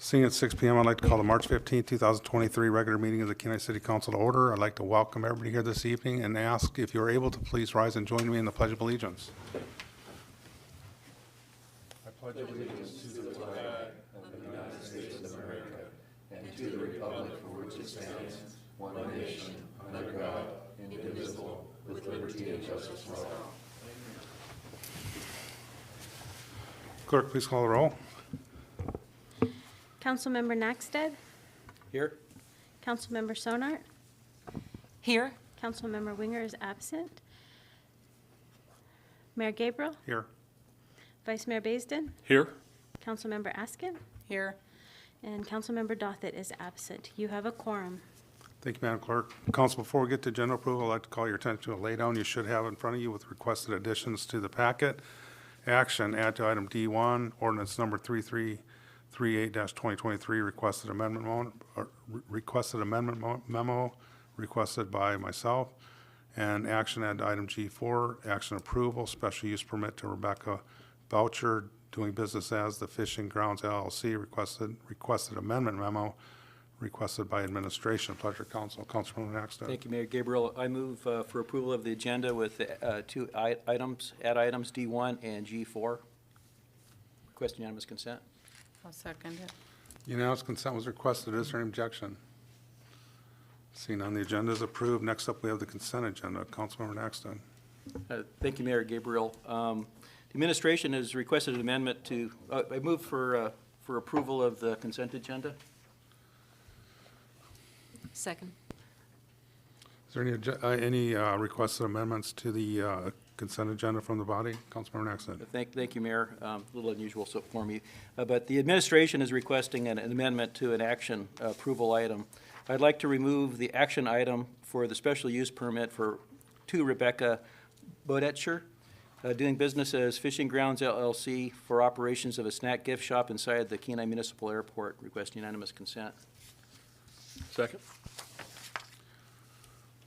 Seeing at 6 p.m., I'd like to call the March 15, 2023 regular meeting of the Kenai City Council to order. I'd like to welcome everybody here this evening and ask if you're able to please rise and join me in the Pledge of Allegiance. I pledge allegiance to the flag of the United States of America and to the republic for which it stands, one nation, under God, indivisible, with liberty and justice for all. Clerk, please call the roll. Councilmember Naxted, Here. Councilmember Sonart, Here. Councilmember Winger is absent. Mayor Gabriel, Here. Vice Mayor Baisden, Here. Councilmember Askin, Here. and Councilmember Dothett is absent. You have a quorum. Thank you, Madam Clerk. Council, before we get to general approval, I'd like to call your attention to a laydown you should have in front of you with requested additions to the packet. Action, add to item D1, ordinance number 3338-2023, requested amendment memo requested by myself. And action, add to item G4, action approval, special use permit to Rebecca Boucher, doing business as the Fishing Grounds LLC, requested amendment memo requested by administration. Pleasure, Council. Councilman Naxted. Thank you, Mayor Gabriel. I move for approval of the agenda with two items, add items D1 and G4. Request unanimous consent. I'll second it. Unanimous consent was requested. Is there any objection? Seeing none, the agenda is approved. Next up, we have the consent agenda. Councilmember Naxted. Thank you, Mayor Gabriel. The administration has requested an amendment to, I move for approval of the consent agenda. Second. Is there any requested amendments to the consent agenda from the body? Councilmember Naxted. Thank you, Mayor. A little unusual for me. But the administration is requesting an amendment to an action approval item. I'd like to remove the action item for the special use permit to Rebecca Bodetcher, doing business as Fishing Grounds LLC for operations of a snack gift shop inside the Kenai Municipal Airport. Request unanimous consent. Second.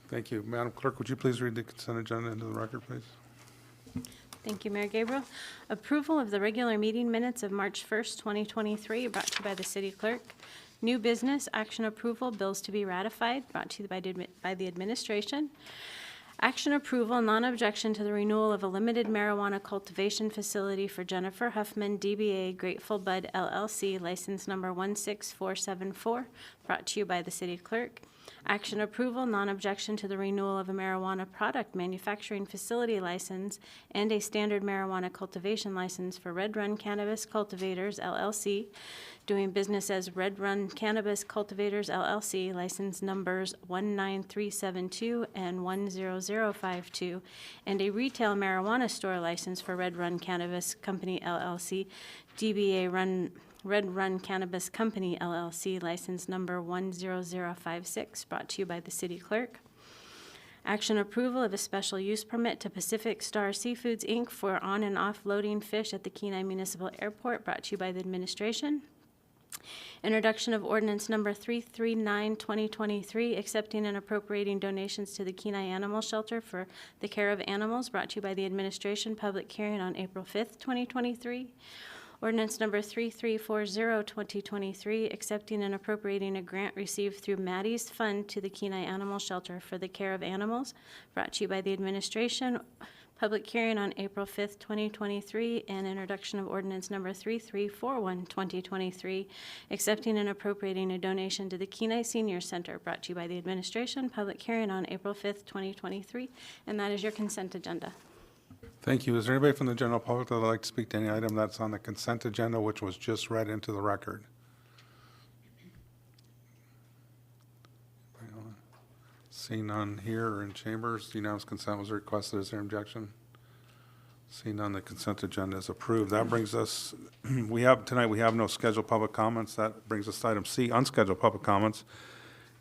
Thank you. Madam Clerk, would you please read the consent agenda into the record, please? Thank you, Mayor Gabriel. Approval of the regular meeting minutes of March 1st, 2023, brought to you by the city clerk. New business, action approval, bills to be ratified, brought to you by the administration. Action approval, non-objection to the renewal of a limited marijuana cultivation facility for Jennifer Huffman, DBA Grateful Bud LLC, license number 16474, brought to you by the city clerk. Action approval, non-objection to the renewal of a marijuana product manufacturing facility license and a standard marijuana cultivation license for Red Run Cannabis Cultivators LLC, doing business as Red Run Cannabis Cultivators LLC, license numbers 19372 and 10052, and a retail marijuana store license for Red Run Cannabis Company LLC, DBA Red Run Cannabis Company LLC, license number 10056, brought to you by the city clerk. Action approval of a special use permit to Pacific Star Seafoods, Inc. for on and off loading fish at the Kenai Municipal Airport, brought to you by the administration. Introduction of ordinance number 339-2023, accepting and appropriating donations to the Kenai Animal Shelter for the care of animals, brought to you by the administration. Public hearing on April 5th, 2023. Ordinance number 3340-2023, accepting and appropriating a grant received through Maddie's Fund to the Kenai Animal Shelter for the care of animals, brought to you by the administration. Public hearing on April 5th, 2023, and introduction of ordinance number 3341-2023, accepting and appropriating a donation to the Kenai Senior Center, brought to you by the administration. Public hearing on April 5th, 2023, and that is your consent agenda. Thank you. Is there anybody from the general public that would like to speak to any item that's on the consent agenda, which was just read into the record? Seeing none here or in chambers, unanimous consent was requested. Is there objection? Seeing none, the consent agenda is approved. That brings us, tonight we have no scheduled public comments. That brings us to item C, unscheduled public comments.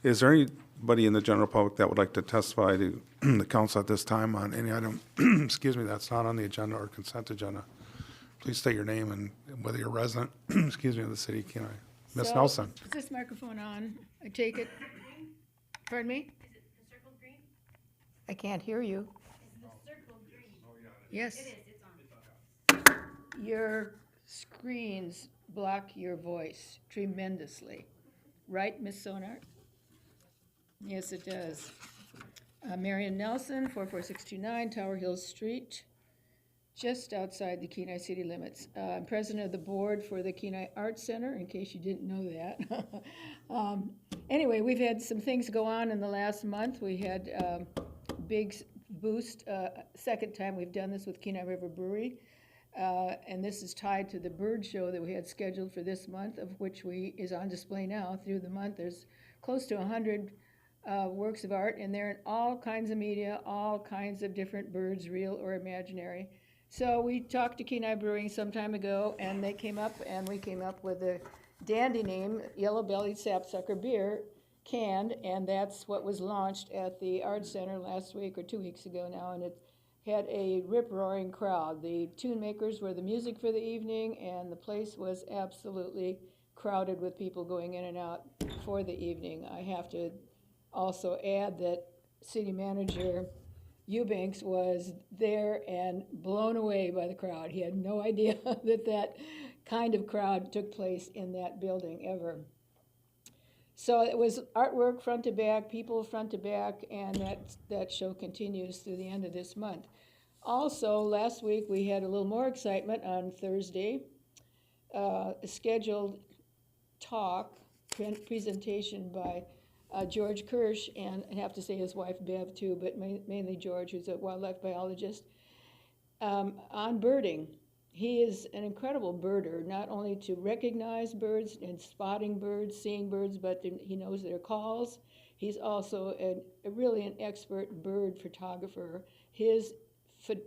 Is there anybody in the general public that would like to testify to the council at this time on any item, excuse me, that's not on the agenda or consent agenda? Please state your name and whether you're a resident, excuse me, of the city of Kenai. Ms. Nelson. Is this microphone on? I take it. Pardon me? Is it the circle green? I can't hear you. Is the circle green? Yes. It is, it's on. Your screens block your voice tremendously. Right, Ms. Sonart? Yes, it does. Marion Nelson, 44629 Tower Hill Street, just outside the Kenai city limits. I'm president of the board for the Kenai Arts Center, in case you didn't know that. Anyway, we've had some things go on in the last month. We had big boost, second time we've done this with Kenai River Brewery. And this is tied to the bird show that we had scheduled for this month, of which is on display now through the month. There's close to 100 works of art, and they're in all kinds of media, all kinds of different birds, real or imaginary. So we talked to Kenai Brewing some time ago, and they came up, and we came up with a dandy name, Yellow-Bellied Sapsucker Beer, canned, and that's what was launched at the Arts Center last week or 2 weeks ago now, and it had a rip-roaring crowd. The tune makers were the music for the evening, and the place was absolutely crowded with people going in and out for the evening. I have to also add that City Manager Eubanks was there and blown away by the crowd. He had no idea that that kind of crowd took place in that building ever. So it was artwork front to back, people front to back, and that show continues through the end of this month. Also, last week we had a little more excitement on Thursday. A scheduled presentation by George Kirsch, and I have to say his wife Bev too, but mainly George, who's a wildlife biologist, on birding. He is an incredible birder, not only to recognize birds and spotting birds, seeing birds, but he knows their calls. He's also really an expert bird photographer. His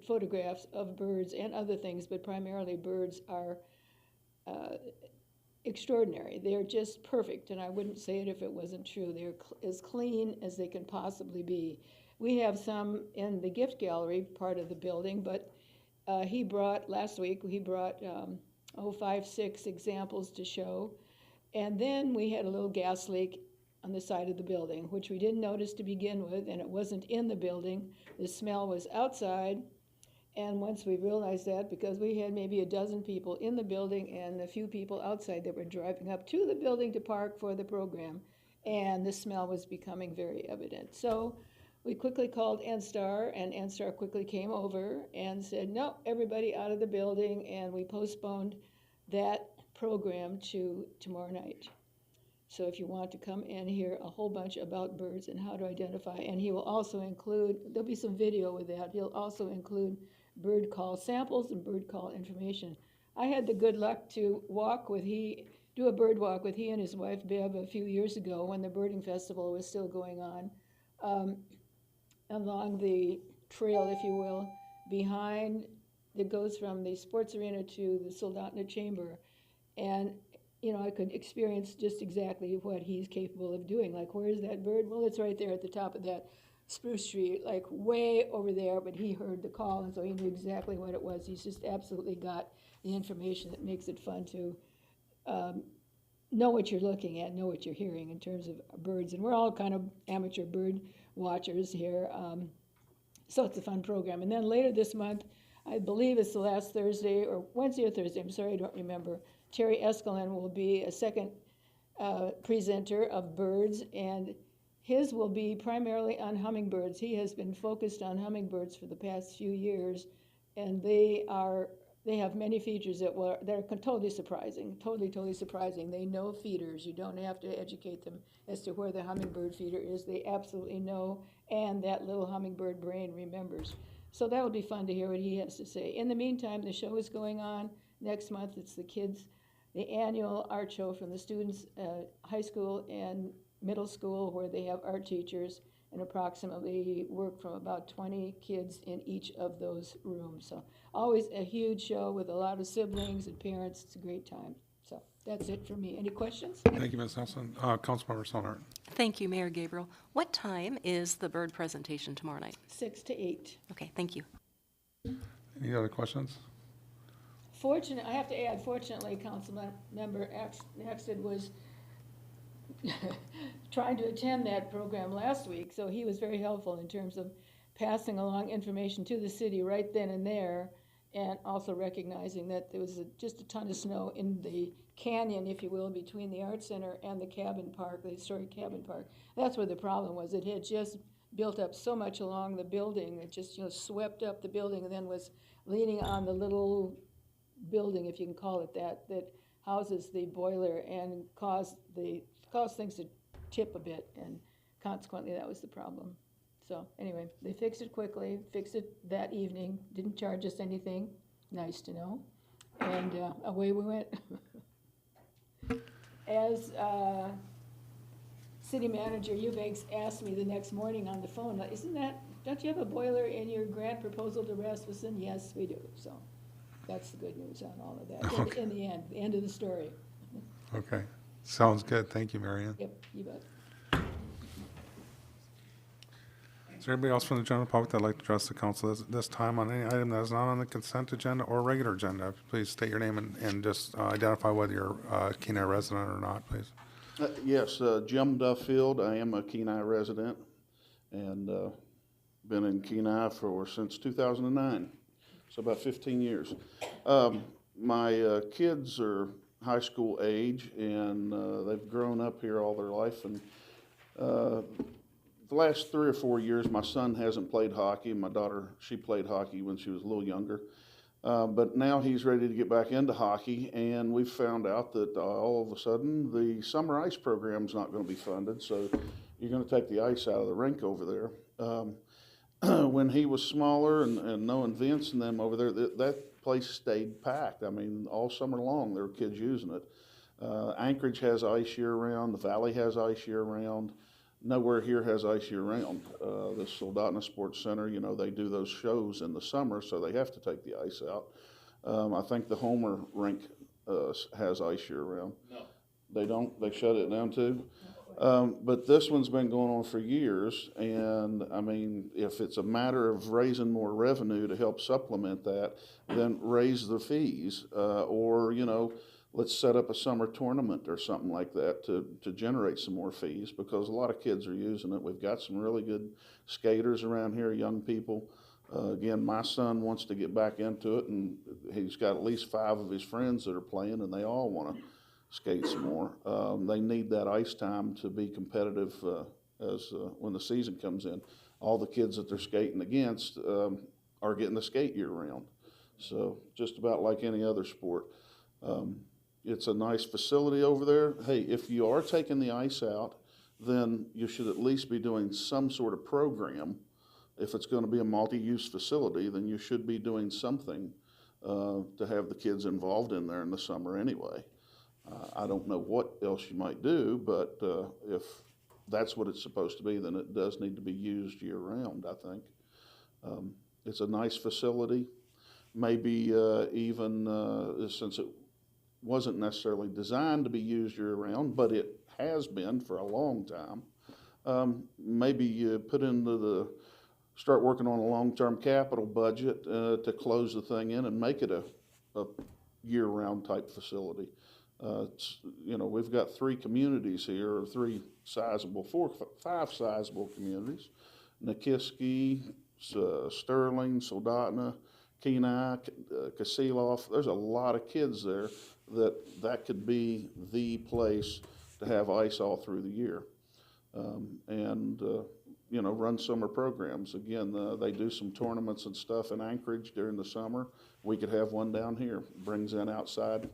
photographs of birds and other things, but primarily birds, are extraordinary. They're just perfect, and I wouldn't say it if it wasn't true. They're as clean as they can possibly be. We have some in the gift gallery part of the building, but last week, he brought 5, 6 examples to show. And then we had a little gas leak on the side of the building, which we didn't notice to begin with, and it wasn't in the building. The smell was outside. And once we realized that, because we had maybe a dozen people in the building and a few people outside that were driving up to the building to park for the program, and the smell was becoming very evident. So we quickly called NSTAR, and NSTAR quickly came over and said, no, everybody out of the building, and we postponed that program to tomorrow night. So if you want to come and hear a whole bunch about birds and how to identify, and he will also include, there'll be some video with that, he'll also include bird call samples and bird call information. I had the good luck to do a bird walk with he and his wife Bev a few years ago when the birding festival was still going on. Along the trail, if you will, that goes from the sports arena to the Soldotna Chamber. And, I could experience just exactly what he's capable of doing. Like, where's that bird? Well, it's right there at the top of that spruce tree, like way over there, but he heard the call, and so he knew exactly what it was. He's just absolutely got the information that makes it fun to know what you're looking at, know what you're hearing in terms of birds. And we're all kind of amateur bird watchers here. So it's a fun program. And then later this month, I believe it's the last Thursday, or Wednesday or Thursday, I'm sorry, I don't remember, Terry Escalin will be a second presenter of birds, and his will be primarily on hummingbirds. He has been focused on hummingbirds for the past few years, and they have many features that are totally surprising, totally surprising. They know feeders. You don't have to educate them as to where the hummingbird feeder is. They absolutely know, and that little hummingbird brain remembers. So that will be fun to hear what he has to say. In the meantime, the show is going on. Next month, it's the annual art show from the students, high school and middle school, where they have art teachers, and approximately work from about 20 kids in each of those rooms. So always a huge show with a lot of siblings and parents. It's a great time. So that's it for me. Any questions? Thank you, Ms. Nelson. Councilmember Sonart. Thank you, Mayor Gabriel. What time is the bird presentation tomorrow night? 6 to 8. Okay, thank you. Any other questions? I have to add, fortunately, Councilmember Axted was trying to attend that program last week, so he was very helpful in terms of passing along information to the city right then and there, and also recognizing that there was just a ton of snow in the canyon, if you will, between the art center and the cabin park, the historic cabin park. That's where the problem was. It had just built up so much along the building. It just, swept up the building and then was leaning on the little building, if you can call it that, that houses the boiler and caused things to tip a bit, and consequently, that was the problem. So anyway, they fixed it quickly, fixed it that evening, didn't charge us anything, nice to know, and away we went. As city manager Eubanks asked me the next morning on the phone, don't you have a boiler in your grant proposal to Rasmussen? Yes, we do, so that's the good news on all of that, Okay. in the end of the story. Okay, sounds good. Thank you, Mary Ann. Yep, you bet. Is there anybody else from the general public that'd like to address the council this time on any item that is not on the consent agenda or regular agenda? Please state your name and just identify whether you're a Kenai resident or not, please. Yes, Jim Duffield. I am a Kenai resident and been in Kenai since 2009, so about 15 years. My kids are high school age and they've grown up here all their life. And the last 3 or 4 years, my son hasn't played hockey. My daughter, she played hockey when she was a little younger. But now he's ready to get back into hockey, and we've found out that all of a sudden the summer ice program's not going to be funded, so you're going to take the ice out of the rink over there. When he was smaller and knowing Vince and them over there, that place stayed packed. I mean, all summer long there were kids using it. Anchorage has ice year-round. The Valley has ice year-round. Nowhere here has ice year-round. The Soldotna Sports Center, they do those shows in the summer, so they have to take the ice out. I think the Homer rink has ice year-round. No. They don't? They shut it down too? But this one's been going on for years, and I mean, if it's a matter of raising more revenue to help supplement that, then raise the fees, or, let's set up a summer tournament or something like that to generate some more fees, because a lot of kids are using it. We've got some really good skaters around here, young people. Again, my son wants to get back into it, and he's got at least 5 of his friends that are playing, and they all want to skate some more. They need that ice time to be competitive when the season comes in. All the kids that they're skating against are getting to skate year-round. So just about like any other sport. It's a nice facility over there. Hey, if you are taking the ice out, then you should at least be doing some sort of program. If it's going to be a multi-use facility, then you should be doing something to have the kids involved in there in the summer anyway. I don't know what else you might do, but if that's what it's supposed to be, then it does need to be used year-round, I think. It's a nice facility. Maybe even since it wasn't necessarily designed to be used year-round, but it has been for a long time. Maybe you start working on a long-term capital budget to close the thing in and make it a year-round type facility. We've got 3 communities here, or 5 sizable communities: Nikiski, Sterling, Soldotna, Kenai, Kasilof. There's a lot of kids there that could be the place to have ice all through the year, and run summer programs. Again, they do some tournaments and stuff in Anchorage during the summer. We could have one down here. Brings in outside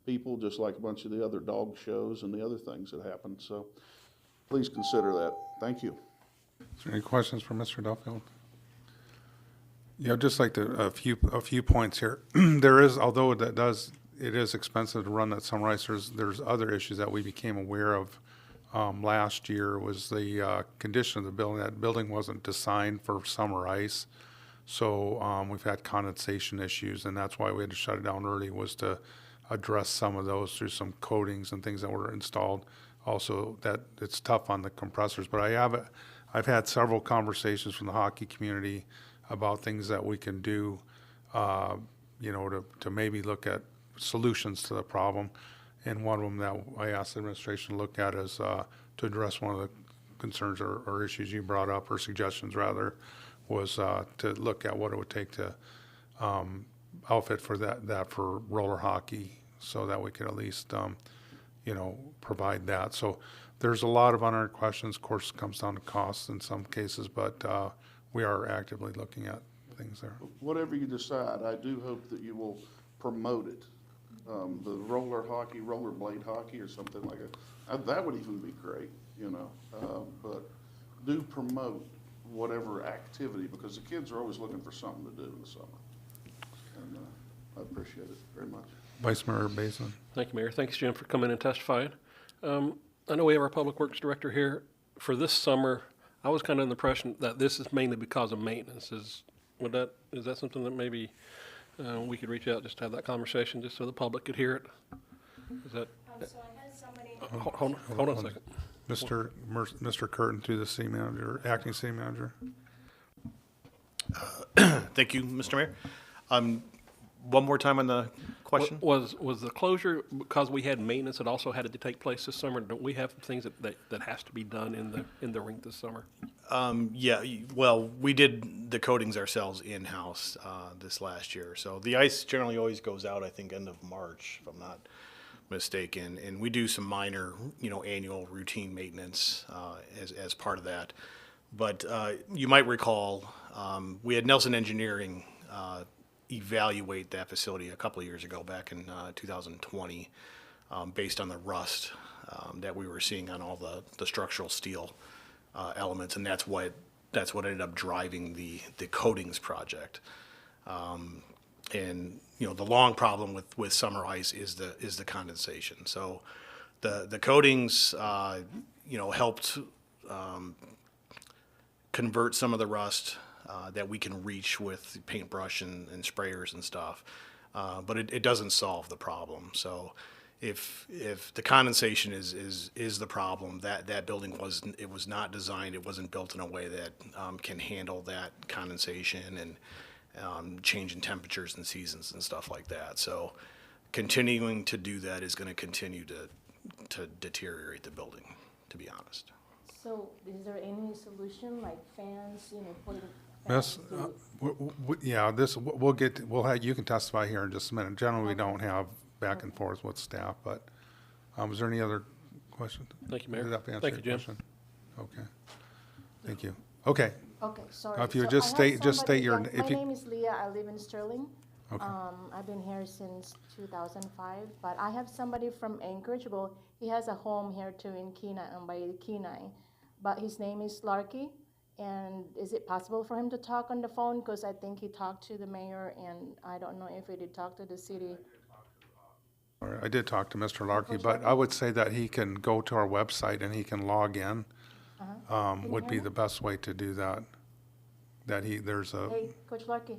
people, just like a bunch of the other dog shows and the other things that happen. So please consider that. Thank you. Is there any questions for Mr. Duffield? Yeah, I'd just like a few points here. There is, although it is expensive to run that summer ice, there's other issues that we became aware of last year. Was the condition of the building. That building wasn't designed for summer ice, so we've had condensation issues, and that's why we had to shut it down early, was to address some of those through some coatings and things that were installed. Also, that it's tough on the compressors, but I've had several conversations from the hockey community about things that we can do, to maybe look at solutions to the problem. And one of them that I asked the administration to look at is to address one of the concerns or issues you brought up, or suggestions rather, was to look at what it would take to outfit for that for roller hockey, so that we could at least, provide that. So there's a lot of unanswered questions. Of course, it comes down to costs in some cases, but we are actively looking at things there. Whatever you decide, I do hope that you will promote it. The roller hockey, rollerblade hockey or something like that. That would even be great, but do promote whatever activity, because the kids are always looking for something to do in the summer. And I appreciate it very much. Vice Mayor Basin. Thank you, Mayor. Thanks, Jim, for coming and testifying. I know we have our Public Works Director here. For this summer, I was kind of in the impression that this is mainly because of maintenance. Is that something that maybe we could reach out just to have that conversation, just so the public could hear it? Is that? So I had somebody. Hold on a second. Mr. Curtin, to the city manager, acting city manager. Thank you, Mr. Mayor. One more time on the question? Was the closure because we had maintenance that also had to take place this summer? Don't we have things that has to be done in the rink this summer? Yeah, well, we did the coatings ourselves in-house this last year. So the ice generally always goes out, I think, end of March, if I'm not mistaken. And we do some minor, annual routine maintenance as part of that. But you might recall, we had Nelson Engineering evaluate that facility a couple of years ago, back in 2020, based on the rust that we were seeing on all the structural steel elements, and that's what ended up driving the coatings project. And the long problem with summer ice is the condensation. So the coatings helped convert some of the rust that we can reach with paintbrush and sprayers and stuff, but it doesn't solve the problem. So if the condensation is the problem, that building was not designed, it wasn't built in a way that can handle that condensation and change in temperatures and seasons and stuff like that. So continuing to do that is going to continue to deteriorate the building, to be honest. So is there any solution like fans, for the Yes, you can testify here in just a minute. Generally, we don't have back and forth with staff, but, is there any other questions? Thank you, Mayor. Did that answer Thank you, your Jim. question? Okay, thank you. Okay, Okay, sorry. Now, if you So just I have state somebody your- that- if My you- name is Leah, I live in Sterling. okay. I've been here since 2005, but I have somebody from Anchorage. Well, he has a home here too in Kenai, by Kenai, but his name is Larky. And is it possible for him to talk on the phone? Because I think he talked to the mayor, and I don't know if he did talk to the city. All right, I did talk to Mr. Larkey, but I would say that he can go to our website and he can log in. Would be the best way to do that. There's a, Hey, Coach Larky.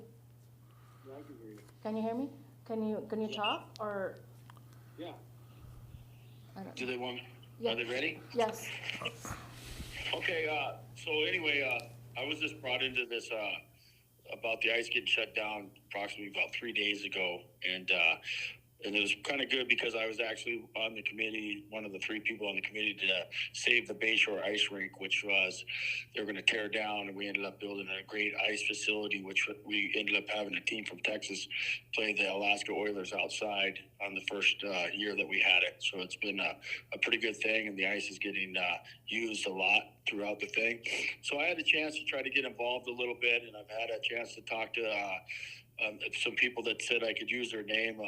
Can you hear me? Can you talk, or? Yeah. I don't Do know. they want, Yeah. are they ready? Yes. Okay, so anyway, I was just brought into this, about the ice getting shut down approximately about 3 days ago. And it was kind of good because I was actually on the committee, one of the 3 people on the committee to save the Bayshore Ice Rink, which was, they were going to tear down, and we ended up building a great ice facility, which we ended up having a team from Texas play the Alaska Oilers outside on the first year that we had it. So it's been a pretty good thing, and the ice is getting used a lot throughout the thing. So I had a chance to try to get involved a little bit, and I've had a chance to talk to some people that said I could use their name,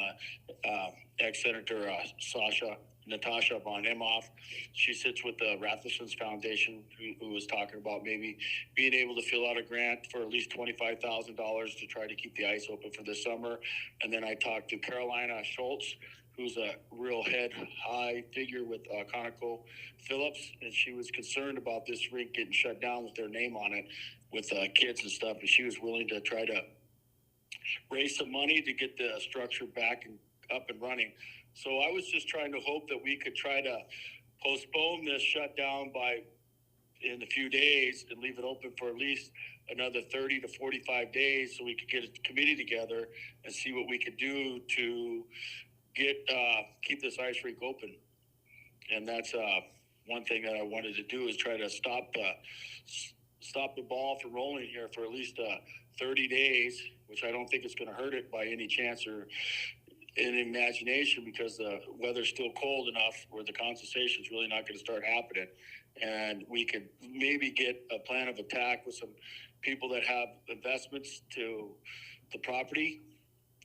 ex-Senator Natasha von Imhoff. She sits with the Ratheson's Foundation, who was talking about maybe being able to fill out a grant for at least $25,000 to try to keep the ice open for this summer. And then I talked to Carolina Schultz, who's a real high figure with ConocoPhillips, and she was concerned about this rink getting shut down with their name on it with kids and stuff, and she was willing to try to raise some money to get the structure back and up and running. So I was just trying to hope that we could try to postpone this shutdown in a few days and leave it open for at least another 30 to 45 days so we could get a committee together and see what we could do to keep this ice rink open. And that's one thing that I wanted to do, is try to stop the ball from rolling here for at least 30 days, which I don't think it's going to hurt it by any chance or in imagination, because the weather's still cold enough where the condensation's really not going to start happening. And we could maybe get a plan of attack with some people that have investments to the property.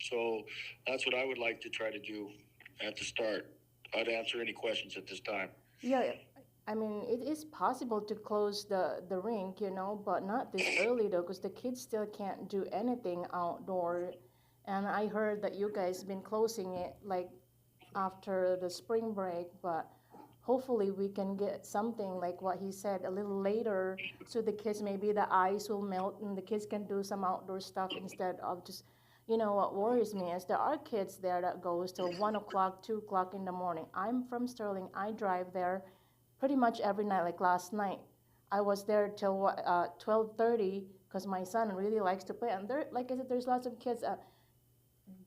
So that's what I would like to try to do at the start. I'd answer any questions at this time. Yeah, I mean, it is possible to close the rink, you know, but not this early though, because the kids still can't do anything outdoor. And I heard that you guys been closing it like after the spring break, but hopefully we can get something like what he said a little later, so the kids, maybe the ice will melt and the kids can do some outdoor stuff instead of just, you know, what worries me is there are kids there that goes till 1 o'clock, 2 o'clock in the morning. I'm from Sterling. I drive there pretty much every night. Like last night, I was there till 12:30 because my son really likes to play. And there, like I said, there's lots of kids.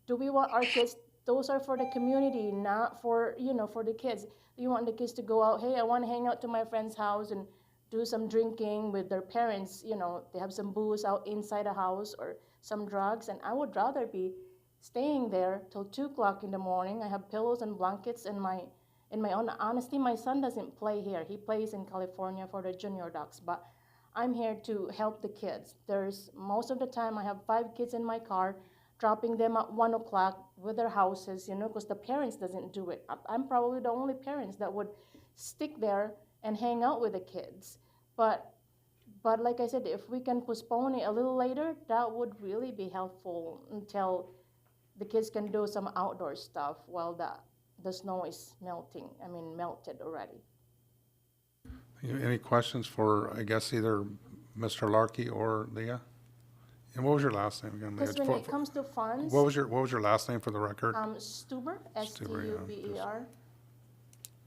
Do we want our kids? Those are for the community, not for, you know, for the kids. Do you want the kids to go out? Hey, I want to hang out to my friend's house and do some drinking with their parents. You know, they have some booze out inside the house or some drugs. And I would rather be staying there till 2 o'clock in the morning. I have pillows and blankets in my own. Honestly, my son doesn't play here. He plays in California for the Junior Ducks, but I'm here to help the kids. There's most of the time I have 5 kids in my car, dropping them at 1 o'clock with their houses, you know, because the parents doesn't do it. I'm probably the only parents that would stick there and hang out with the kids. But like I said, if we can postpone it a little later, that would really be helpful until the kids can do some outdoor stuff while the snow is melted already. Any questions for, I guess, either Mr. Larkey or Leah? And what was your last name again, Leah? Because when it comes to funds, What was your last name for the record? Stuber, Stuber, yeah, Stuber.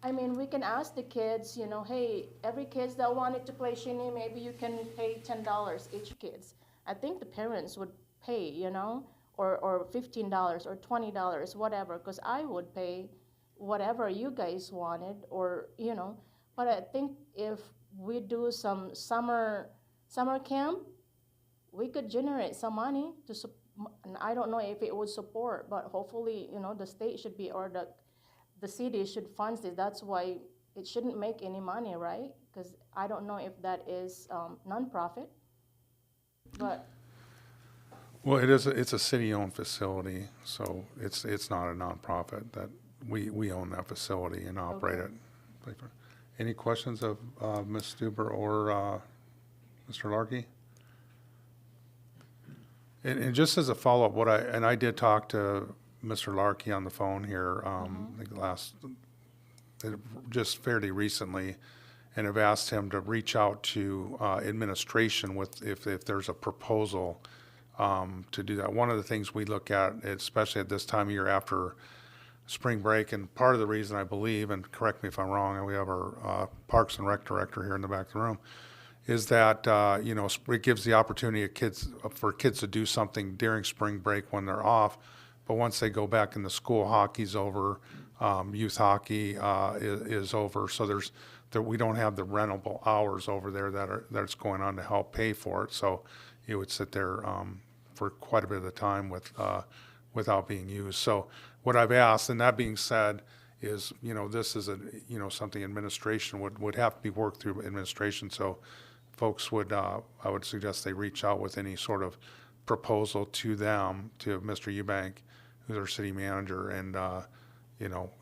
I mean, we can ask the kids, you know, hey, every kids that wanted to play shinny, maybe you can pay $10 each kids. I think the parents would pay, you know, or $15 or $20, whatever, because I would pay whatever you guys wanted, or, you know. But I think if we do some summer camp, we could generate some money to and I don't know if it would support, but hopefully, you know, the state should be, or the city should fund this. That's why it shouldn't make any money, right? Because I don't know if that is nonprofit, but. Well, it's a city-owned facility, so it's not a nonprofit. That we own that facility and operate it. Any questions of Ms. Stuber or Mr. Larkey? And just as a follow-up, I did talk to Mr. Larkey on the phone here, just fairly recently, and have asked him to reach out to administration with if there's a proposal to do that. One of the things we look at, especially at this time of year after spring break, and part of the reason I believe, and correct me if I'm wrong, and we have our Parks and Rec director here in the back of the room, is that it gives the opportunity for kids to do something during spring break when they're off, but once they go back into school, hockey's over, youth hockey is over, so we don't have the rentable hours over there that's going on to help pay for it. So you would sit there for quite a bit of the time without being used. So what I've asked, and that being said, is this is something administration would have to be worked through administration. So folks I would suggest they reach out with any sort of proposal to them, to Mr. Eubank, who's our city manager, and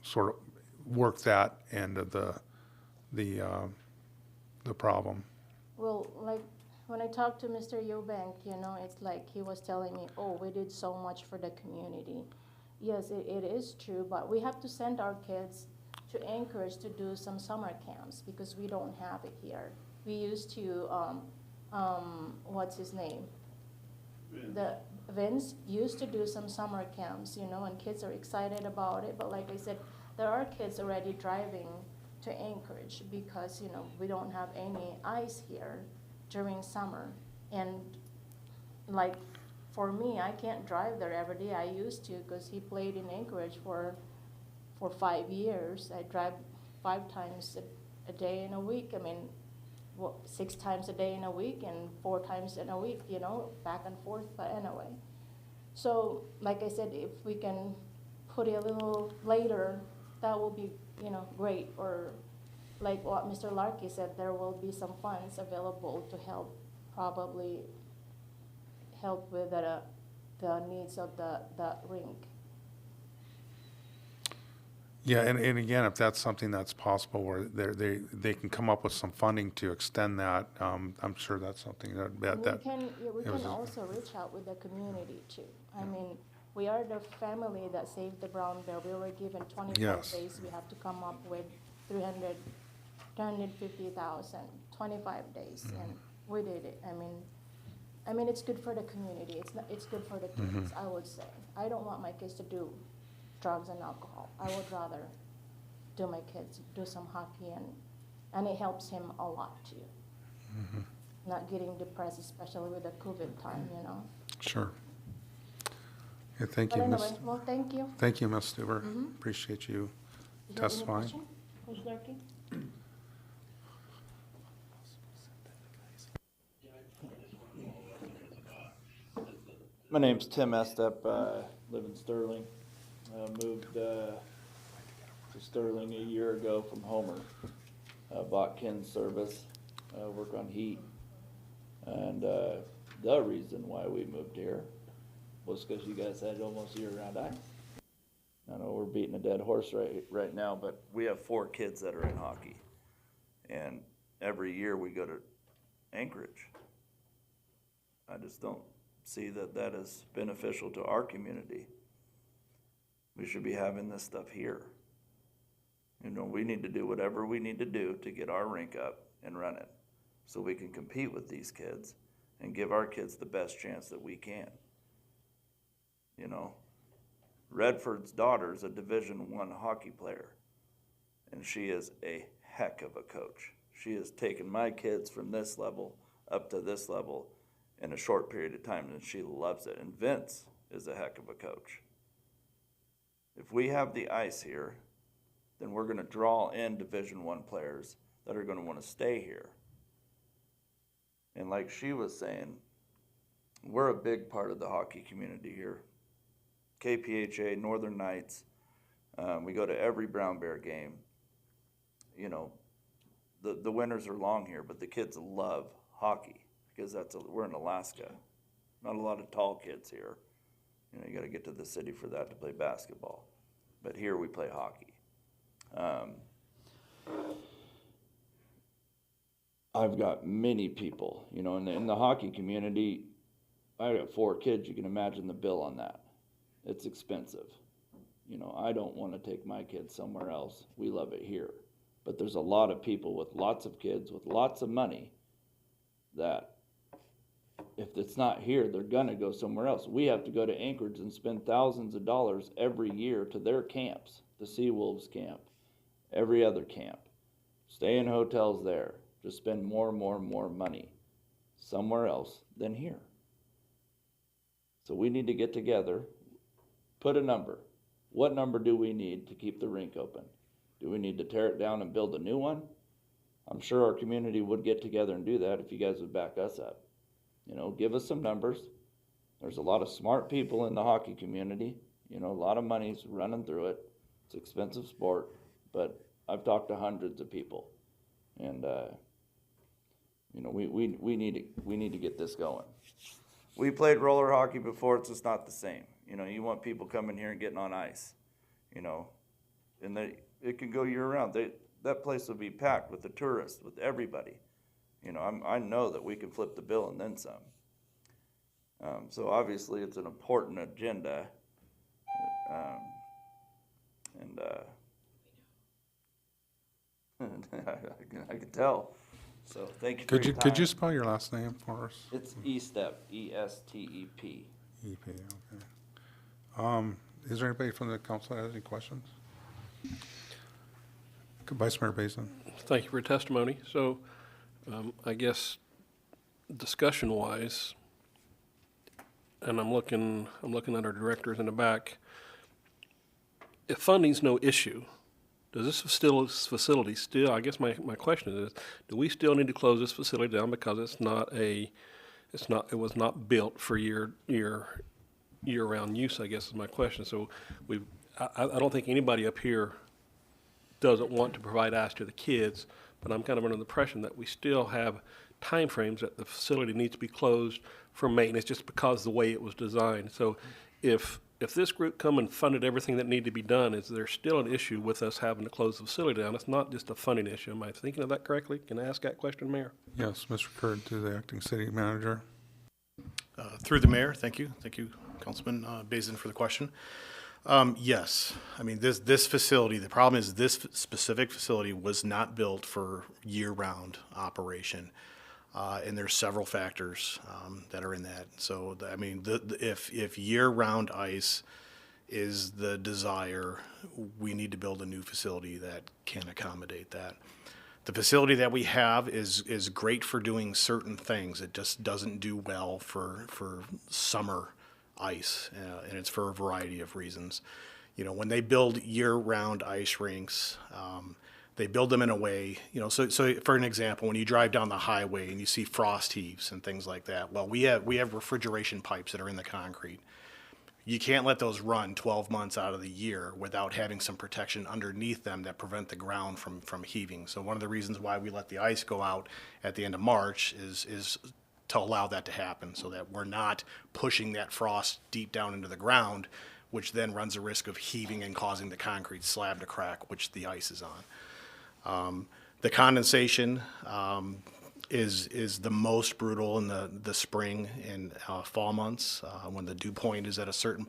sort of work that end of the problem. Well, like when I talked to Mr. Eubank, it's like he was telling me, oh, we did so much for the community. Yes, it is true, but we have to send our kids to Anchorage to do some summer camps because we don't have it here. We used to, what's his name? Vince used to do some summer camps, and kids are excited about it. But like I said, there are kids already driving to Anchorage because, we don't have any ice here during summer. And like for me, I can't drive there every day. I used to because he played in Anchorage for 5 years. I drive 5 times a day in a week. I mean, 6 times a day in a week and 4 times in a week, you know, back and forth, but anyway. So, like I said, if we can put it a little later, that will be, you know, great. Or like what Mr. Larkey said, there will be some funds available to help, probably help with the needs of the rink. Yeah, and again, if that's something that's possible where they can come up with some funding to extend that, I'm sure that's something that. We can it was a- also reach out with the community too. I mean, we are the family that saved the brown bear. We were given 25 Yes. days. We have to come up with 350,000, 25 days, and we did it. I mean, it's good for the community. It's good for the kids, I would say. I don't want my kids to do drugs and alcohol. I would rather do my kids do some hockey, and it helps him a lot too. Not getting depressed, especially with the COVID time, you know. Sure. Yeah, thank But you, anyway, Ms. well, thank you. Thank you, Ms. Stuber. Appreciate you You have any testifying. question? Ms. Larkey? My name's Tim Estep, live in Sterling. Moved to Sterling a year ago from Homer. Bought Ken's service, work on heat. And the reason why we moved here was because you guys had almost year-round ice. I know we're beating a dead horse right now, but we have 4 kids that are in hockey. And every year we go to Anchorage. I just don't see that that is beneficial to our community. We should be having this stuff here. You know, we need to do whatever we need to do to get our rink up and run it so we can compete with these kids and give our kids the best chance that we can. You know, Redford's daughter's a Division I hockey player, and she is a heck of a coach. She has taken my kids from this level up to this level in a short period of time, and she loves it. And Vince is a heck of a coach. If we have the ice here, then we're going to draw in Division I players that are going to want to stay here. And like she was saying, we're a big part of the hockey community here. KPHA, Northern Knights, we go to every Brown Bear game. You know, the winters are long here, but the kids love hockey because we're in Alaska. Not a lot of tall kids here. You know, you got to get to the city for that to play basketball. But here we play hockey. I've got many people, you know, in the hockey community. I got 4 kids. You can imagine the bill on that. It's expensive. You know, I don't want to take my kids somewhere else. We love it here. But there's a lot of people with lots of kids, with lots of money, that if it's not here, they're going to go somewhere else. We have to go to Anchorage and spend thousands of dollars every year to their camps, the Seawolves camp, every other camp. Stay in hotels there. Just spend more money somewhere else than here. So we need to get together, put a number. What number do we need to keep the rink open? Do we need to tear it down and build a new one? I'm sure our community would get together and do that if you guys would back us up. You know, give us some numbers. There's a lot of smart people in the hockey community. You know, a lot of money's running through it. It's an expensive sport, but I've talked to hundreds of people, and you know, we need to get this going. We played roller hockey before. It's just not the same. You know, you want people coming here and getting on ice. You know, and it can go year round. That place will be packed with the tourists, with everybody. You know, I know that we can flip the bill and then some. So obviously it's an important agenda. I can tell. So thank you for your time. Could you spell your last name for us? It's Estep, E-S-T-E-P. EP, okay. Is there anybody from the council that has any questions? Vice Mayor Basin. Thank you for your testimony. So I guess discussion-wise, and I'm looking at our directors in the back, if funding's no issue, does this facility still, I guess my question is, do we still need to close this facility down because it was not built for year-round use, I guess is my question. So I don't think anybody up here doesn't want to provide ice to the kids, but I'm kind of under the impression that we still have timeframes that the facility needs to be closed for maintenance just because of the way it was designed. So if this group come and funded everything that needed to be done, is there still an issue with us having to close the facility down? It's not just a funding issue. Am I thinking of that correctly? Can I ask that question, Mayor? Yes, Mr. Curd, to the acting city manager. Through the mayor, thank you, Councilman Bazin, for the question. Yes, I mean, this facility, the problem is this specific facility was not built for year-round operation. And there's several factors that are in that. So, I mean, if year-round ice is the desire, we need to build a new facility that can accommodate that. The facility that we have is great for doing certain things. It just doesn't do well for summer ice, and it's for a variety of reasons. You know, when they build year-round ice rinks, they build them in a way, you know, so for an example, when you drive down the highway and you see frost heaves and things like that, well, we have refrigeration pipes that are in the concrete. You can't let those run 12 months out of the year without having some protection underneath them that prevent the ground from heaving. So one of the reasons why we let the ice go out at the end of March is to allow that to happen, so that we're not pushing that frost deep down into the ground, which then runs the risk of heaving and causing the concrete slab to crack, which the ice is on. The condensation is the most brutal in the spring and fall months, when the dew point is at a certain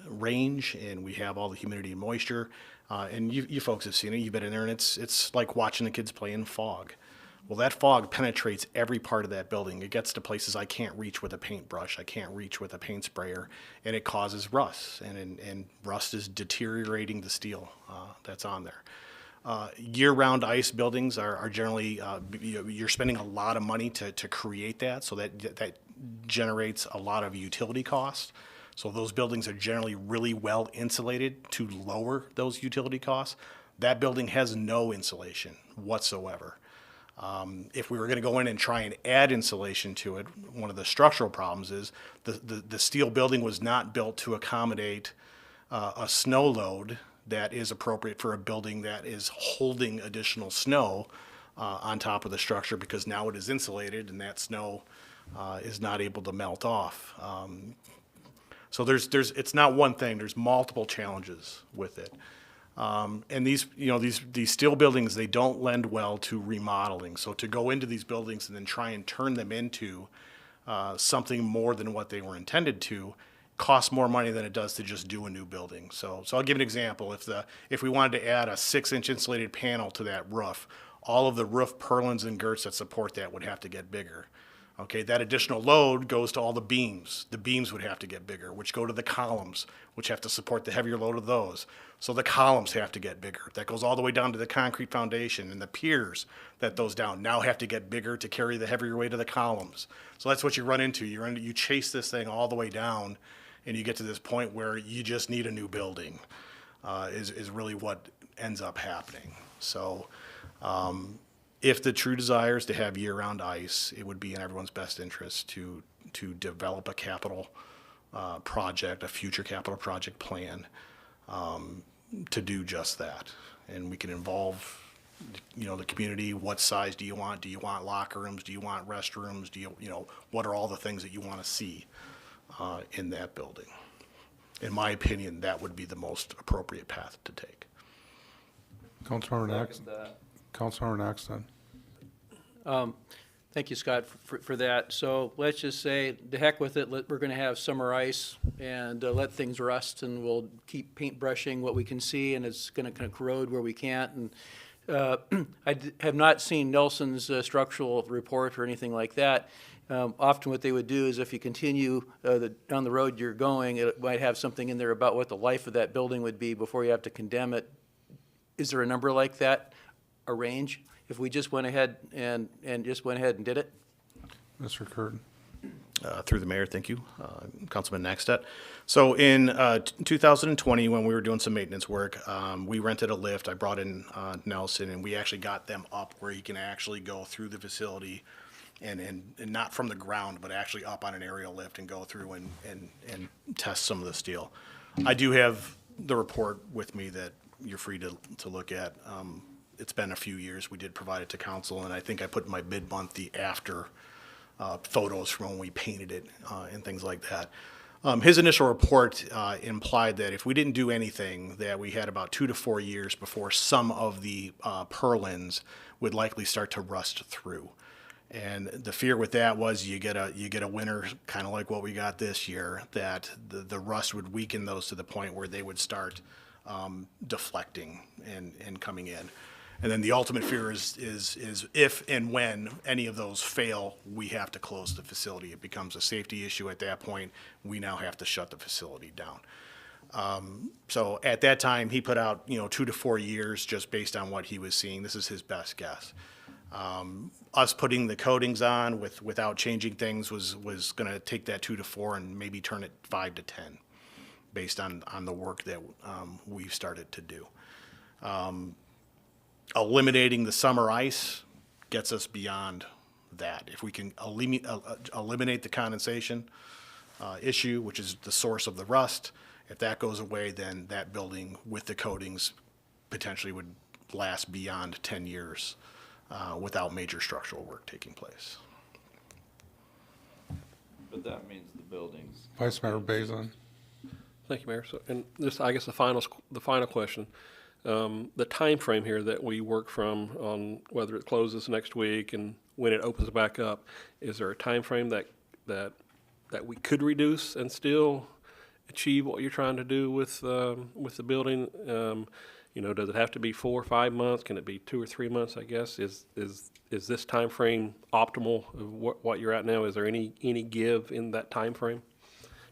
range and we have all the humidity and moisture. And you folks have seen it, you've been in there, and it's like watching the kids play in fog. Well, that fog penetrates every part of that building. It gets to places I can't reach with a paintbrush, I can't reach with a paint sprayer, and it causes rust, and rust is deteriorating the steel that's on there. Year-round ice buildings are generally, you're spending a lot of money to create that, so that generates a lot of utility costs. So those buildings are generally really well insulated to lower those utility costs. That building has no insulation whatsoever. If we were going to go in and try and add insulation to it, one of the structural problems is the steel building was not built to accommodate a snow load that is appropriate for a building that is holding additional snow on top of the structure, because now it is insulated and that snow is not able to melt off. So it's not one thing, there's multiple challenges with it. And these steel buildings, they don't lend well to remodeling. So to go into these buildings and then try and turn them into something more than what they were intended to costs more money than it does to just do a new building. So I'll give an example. If we wanted to add a 6-inch insulated panel to that roof, all of the roof purlins and girts that support that would have to get bigger. Okay, that additional load goes to all the beams. The beams would have to get bigger, which go to the columns, which have to support the heavier load of those. So the columns have to get bigger. That goes all the way down to the concrete foundation, and the piers that those down now have to get bigger to carry the heavier weight of the columns. So that's what you run into. You chase this thing all the way down, and you get to this point where you just need a new building, is really what ends up happening. So if the true desire is to have year-round ice, it would be in everyone's best interest to develop a capital project, a future capital project plan, to do just that. And we can involve, the community. What size do you want? Do you want locker rooms? Do you want restrooms? What are all the things that you want to see in that building? In my opinion, that would be the most appropriate path to take. Councilmember Naxton. Thank you, Scott, for that. So let's just say, the heck with it, we're going to have summer ice and let things rust, and we'll keep paintbrushing what we can see, and it's going to kind of corrode where we can't. And I have not seen Nelson's structural report or anything like that. Often what they would do is, if you continue down the road you're going, it might have something in there about what the life of that building would be before you have to condemn it. Is there a number like that, a range, if we just went ahead and did it? Mr. Curtin. Through the mayor, thank you, Councilman Nackstedt. So in 2020, when we were doing some maintenance work, we rented a lift. I brought in Nelson, and we actually got them up where he can actually go through the facility and not from the ground, but actually up on an aerial lift and go through and test some of the steel. I do have the report with me that you're free to look at. It's been a few years. We did provide it to council, and I think I put in my bid month the after photos from when we painted it and things like that. His initial report implied that if we didn't do anything, that we had about 2 to 4 years before some of the purlins would likely start to rust through. And the fear with that was you get a winter kind of like what we got this year, that the rust would weaken those to the point where they would start deflecting and coming in. And then the ultimate fear is if and when any of those fail, we have to close the facility. It becomes a safety issue at that point. We now have to shut the facility down. So at that time, he put out 2 to 4 years just based on what he was seeing. This is his best guess. Us putting the coatings on without changing things was going to take that 2 to 4 and maybe turn it 5 to 10, based on the work that we've started to do. Eliminating the summer ice gets us beyond that. If we can eliminate the condensation issue, which is the source of the rust, if that goes away, then that building with the coatings potentially would last beyond 10 years without major structural work taking place. But that means the buildings. Vice Mayor Bazin. Thank you, Mayor. So, and this, I guess, the final question. The time frame here that we work from on whether it closes next week and when it opens back up, is there a time frame that we could reduce and still achieve what you're trying to do with the building? Does it have to be 4 or 5 months? Can it be 2 or 3 months? I guess is this time frame optimal of what you're at now? Is there any give in that time frame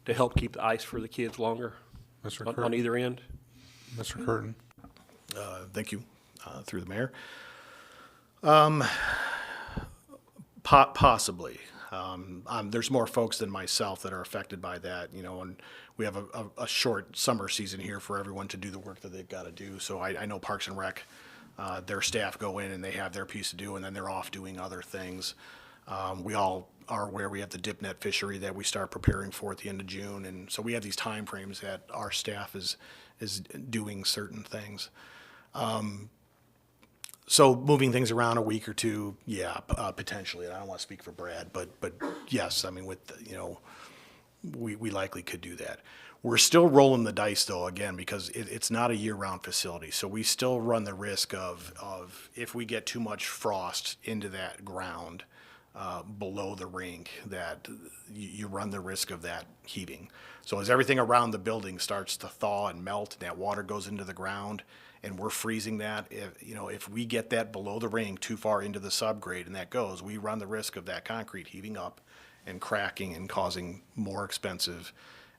to help keep the ice for the kids longer on either end? Mr. Curtin. Thank you, through the mayor. Possibly. There's more folks than myself that are affected by that, and we have a short summer season here for everyone to do the work that they've got to do. So I know Parks and Rec, their staff go in and they have their piece to do, and then they're off doing other things. We all are aware we have the dip net fishery that we start preparing for at the end of June, and so we have these time frames that our staff is doing certain things. So moving things around a week or two, yeah, potentially. I don't want to speak for Brad, but yes, I mean, we likely could do that. We're still rolling the dice though, again, because it's not a year-round facility. So we still run the risk of if we get too much frost into that ground below the rink, that you run the risk of that heaving. So as everything around the building starts to thaw and melt, and that water goes into the ground, and we're freezing that, if we get that below the rink too far into the subgrade and that goes, we run the risk of that concrete heaving up and cracking and causing more expensive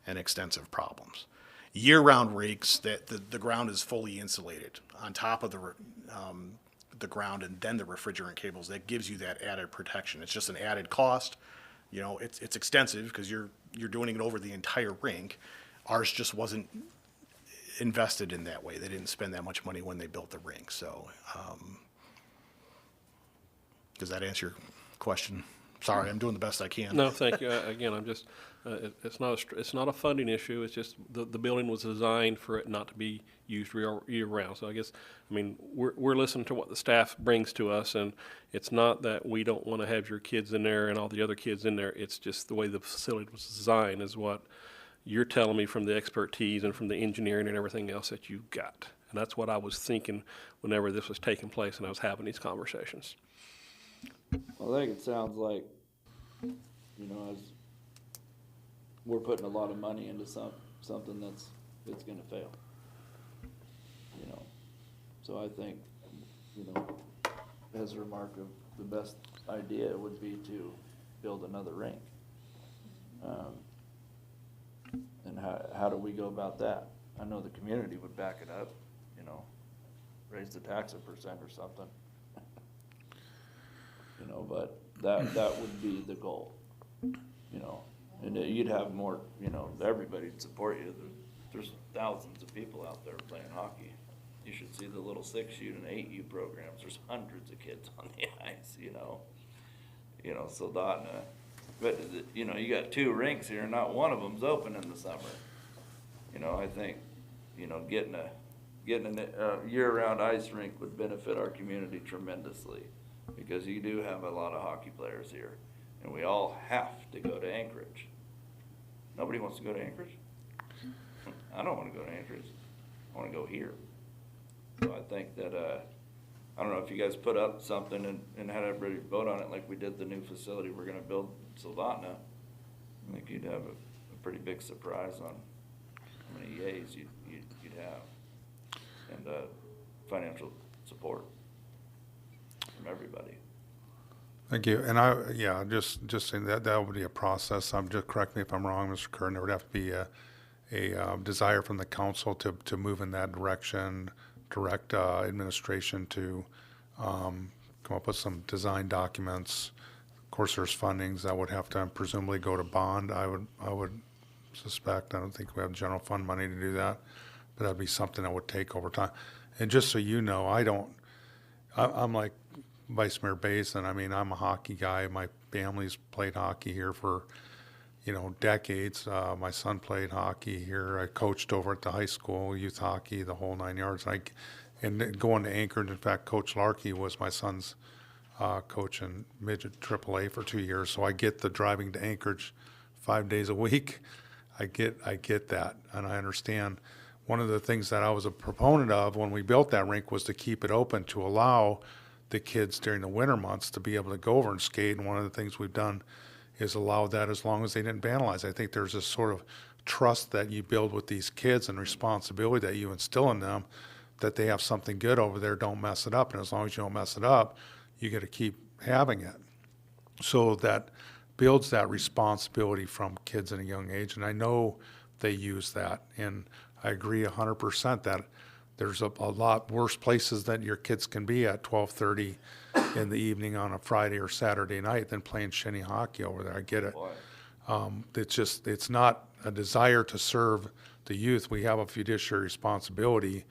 and extensive problems. Year-round rinks, that the ground is fully insulated on top of the ground and then the refrigerant cables. That gives you that added protection. It's just an added cost. It's extensive because you're doing it over the entire rink. Ours just wasn't invested in that way. They didn't spend that much money when they built the rink. So does that answer your question? Sorry, I'm doing the best I can. No, thank you. Again, I'm just, it's not a funding issue. It's just the building was designed for it not to be used year round. So I guess, we're listening to what the staff brings to us, and it's not that we don't want to have your kids in there and all the other kids in there. It's just the way the facility was designed is what you're telling me from the expertise and from the engineering and everything else that you've got. And that's what I was thinking whenever this was taking place and I was having these conversations. Well, I think it sounds like, as we're putting a lot of money into something that's gonna fail. So I think, as a remark of the best idea would be to build another rink. And how do we go about that? I know the community would back it up, raise the tax 1% or something. But that would be the goal. you know, and you'd have more, you know, everybody'd support you. There's thousands of people out there playing hockey. You should see the little 6U and 8U programs. There's hundreds of kids on the ice, you know, Soldotna. But, you know, you got 2 rinks here, and not one of them's open in the summer. You know, I think, you know, getting a year-round ice rink would benefit our community tremendously, because you do have a lot of hockey players here, and we all have to go to Anchorage. Nobody wants to go to Anchorage? I don't want to go to Anchorage. I want to go here. So I think that, I don't know if you guys put up something and had everybody vote on it like we did the new facility we're gonna build in Soldotna. I think you'd have a pretty big surprise on how many yays you'd have. And, financial support from everybody. Thank you. And just saying that would be a process. Correct me if I'm wrong, Mr. Kern, there would have to be a desire from the council to move in that direction, direct administration to come up with some design documents. Of course, there's fundings that would have to presumably go to bond. I would suspect. I don't think we have general fund money to do that, but that'd be something that would take over time. And just so you know, I'm like Vice Mayor Basin. I mean, I'm a hockey guy. My family's played hockey here for, you know, decades. My son played hockey here. I coached over at the high school, youth hockey, the whole 9 yards. And then going to Anchorage, in fact, Coach Larkey was my son's coach in midget AAA for 2 years. So I get the driving to Anchorage 5 days a week. I get that, and I understand. One of the things that I was a proponent of when we built that rink was to keep it open to allow the kids during the winter months to be able to go over and skate. And one of the things we've done is allow that as long as they didn't vandalize. I think there's this sort of trust that you build with these kids and responsibility that you instill in them, that they have something good over there, don't mess it up. And as long as you don't mess it up, you got to keep having it. So that builds that responsibility from kids at a young age. And I know they use that. And I agree 100% that there's a lot worse places that your kids can be at 12:30 in the evening on a Friday or Saturday night than playing shinny hockey over there. I get it. It's not a desire to serve the youth. We have a fiduciary responsibility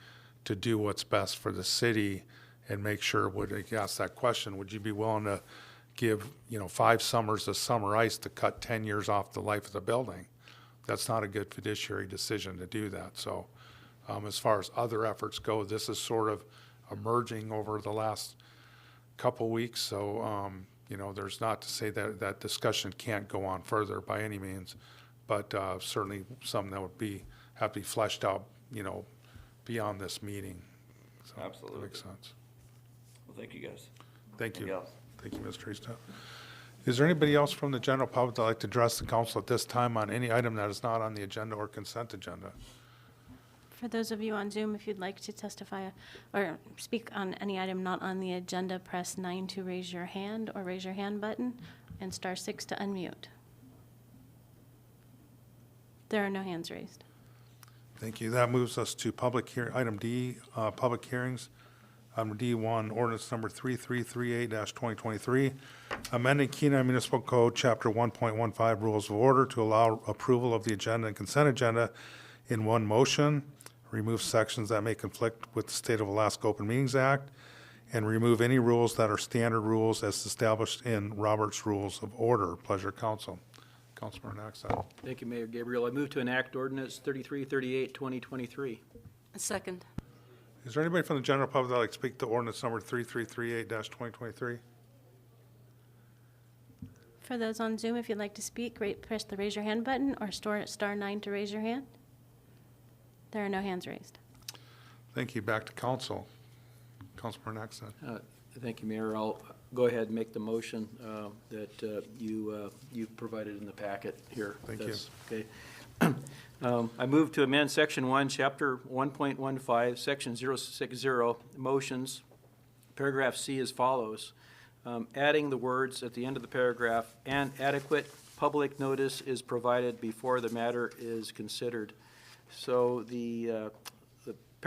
to do what's best for the city and make sure, would you ask that question, would you be willing to give, 5 summers of summer ice to cut 10 years off the life of the building? That's not a good fiduciary decision to do that. So as far as other efforts go, this is sort of emerging over the last couple weeks. So, there's not to say that that discussion can't go on further by any means, but certainly something that would have to be fleshed out, beyond this meeting. So Absolutely. That makes sense. Well, thank you, guys. Thank you. Anything else? Thank you, Mr. Easton. Is there anybody else from the general public that'd like to address the council at this time on any item that is not on the agenda or consent agenda? For those of you on Zoom, if you'd like to testify or speak on any item not on the agenda, press 9 to raise your hand or raise your hand button and *6 to unmute. There are no hands raised. Thank you. That moves us to item D, public hearings. Item D1, ordinance number 3338-2023, amending Kenai Municipal Code, Chapter 1.15, Rules of Order to allow approval of the agenda and consent agenda in one motion, remove sections that may conflict with the State of Alaska Open Meetings Act, and remove any rules that are standard rules as established in Robert's Rules of Order. Pleasure, Council. Councilman Axel. Thank you, Mayor Gabriel. I move to enact ordinance 3338, 2023. A second. Is there anybody from the general public that'd like to speak to ordinance number 3338-2023? For those on Zoom, if you'd like to speak, press the raise your hand button or *9 to raise your hand. There are no hands raised. Thank you. Back to council. Councilman Axel. Thank you, Mayor. I'll go ahead and make the motion that you provided in the packet here. Thank you. Okay. I move to amend Section 1, Chapter 1.15, Section 060, motions, paragraph C as follows, adding the words at the end of the paragraph, and adequate public notice is provided before the matter is considered. So the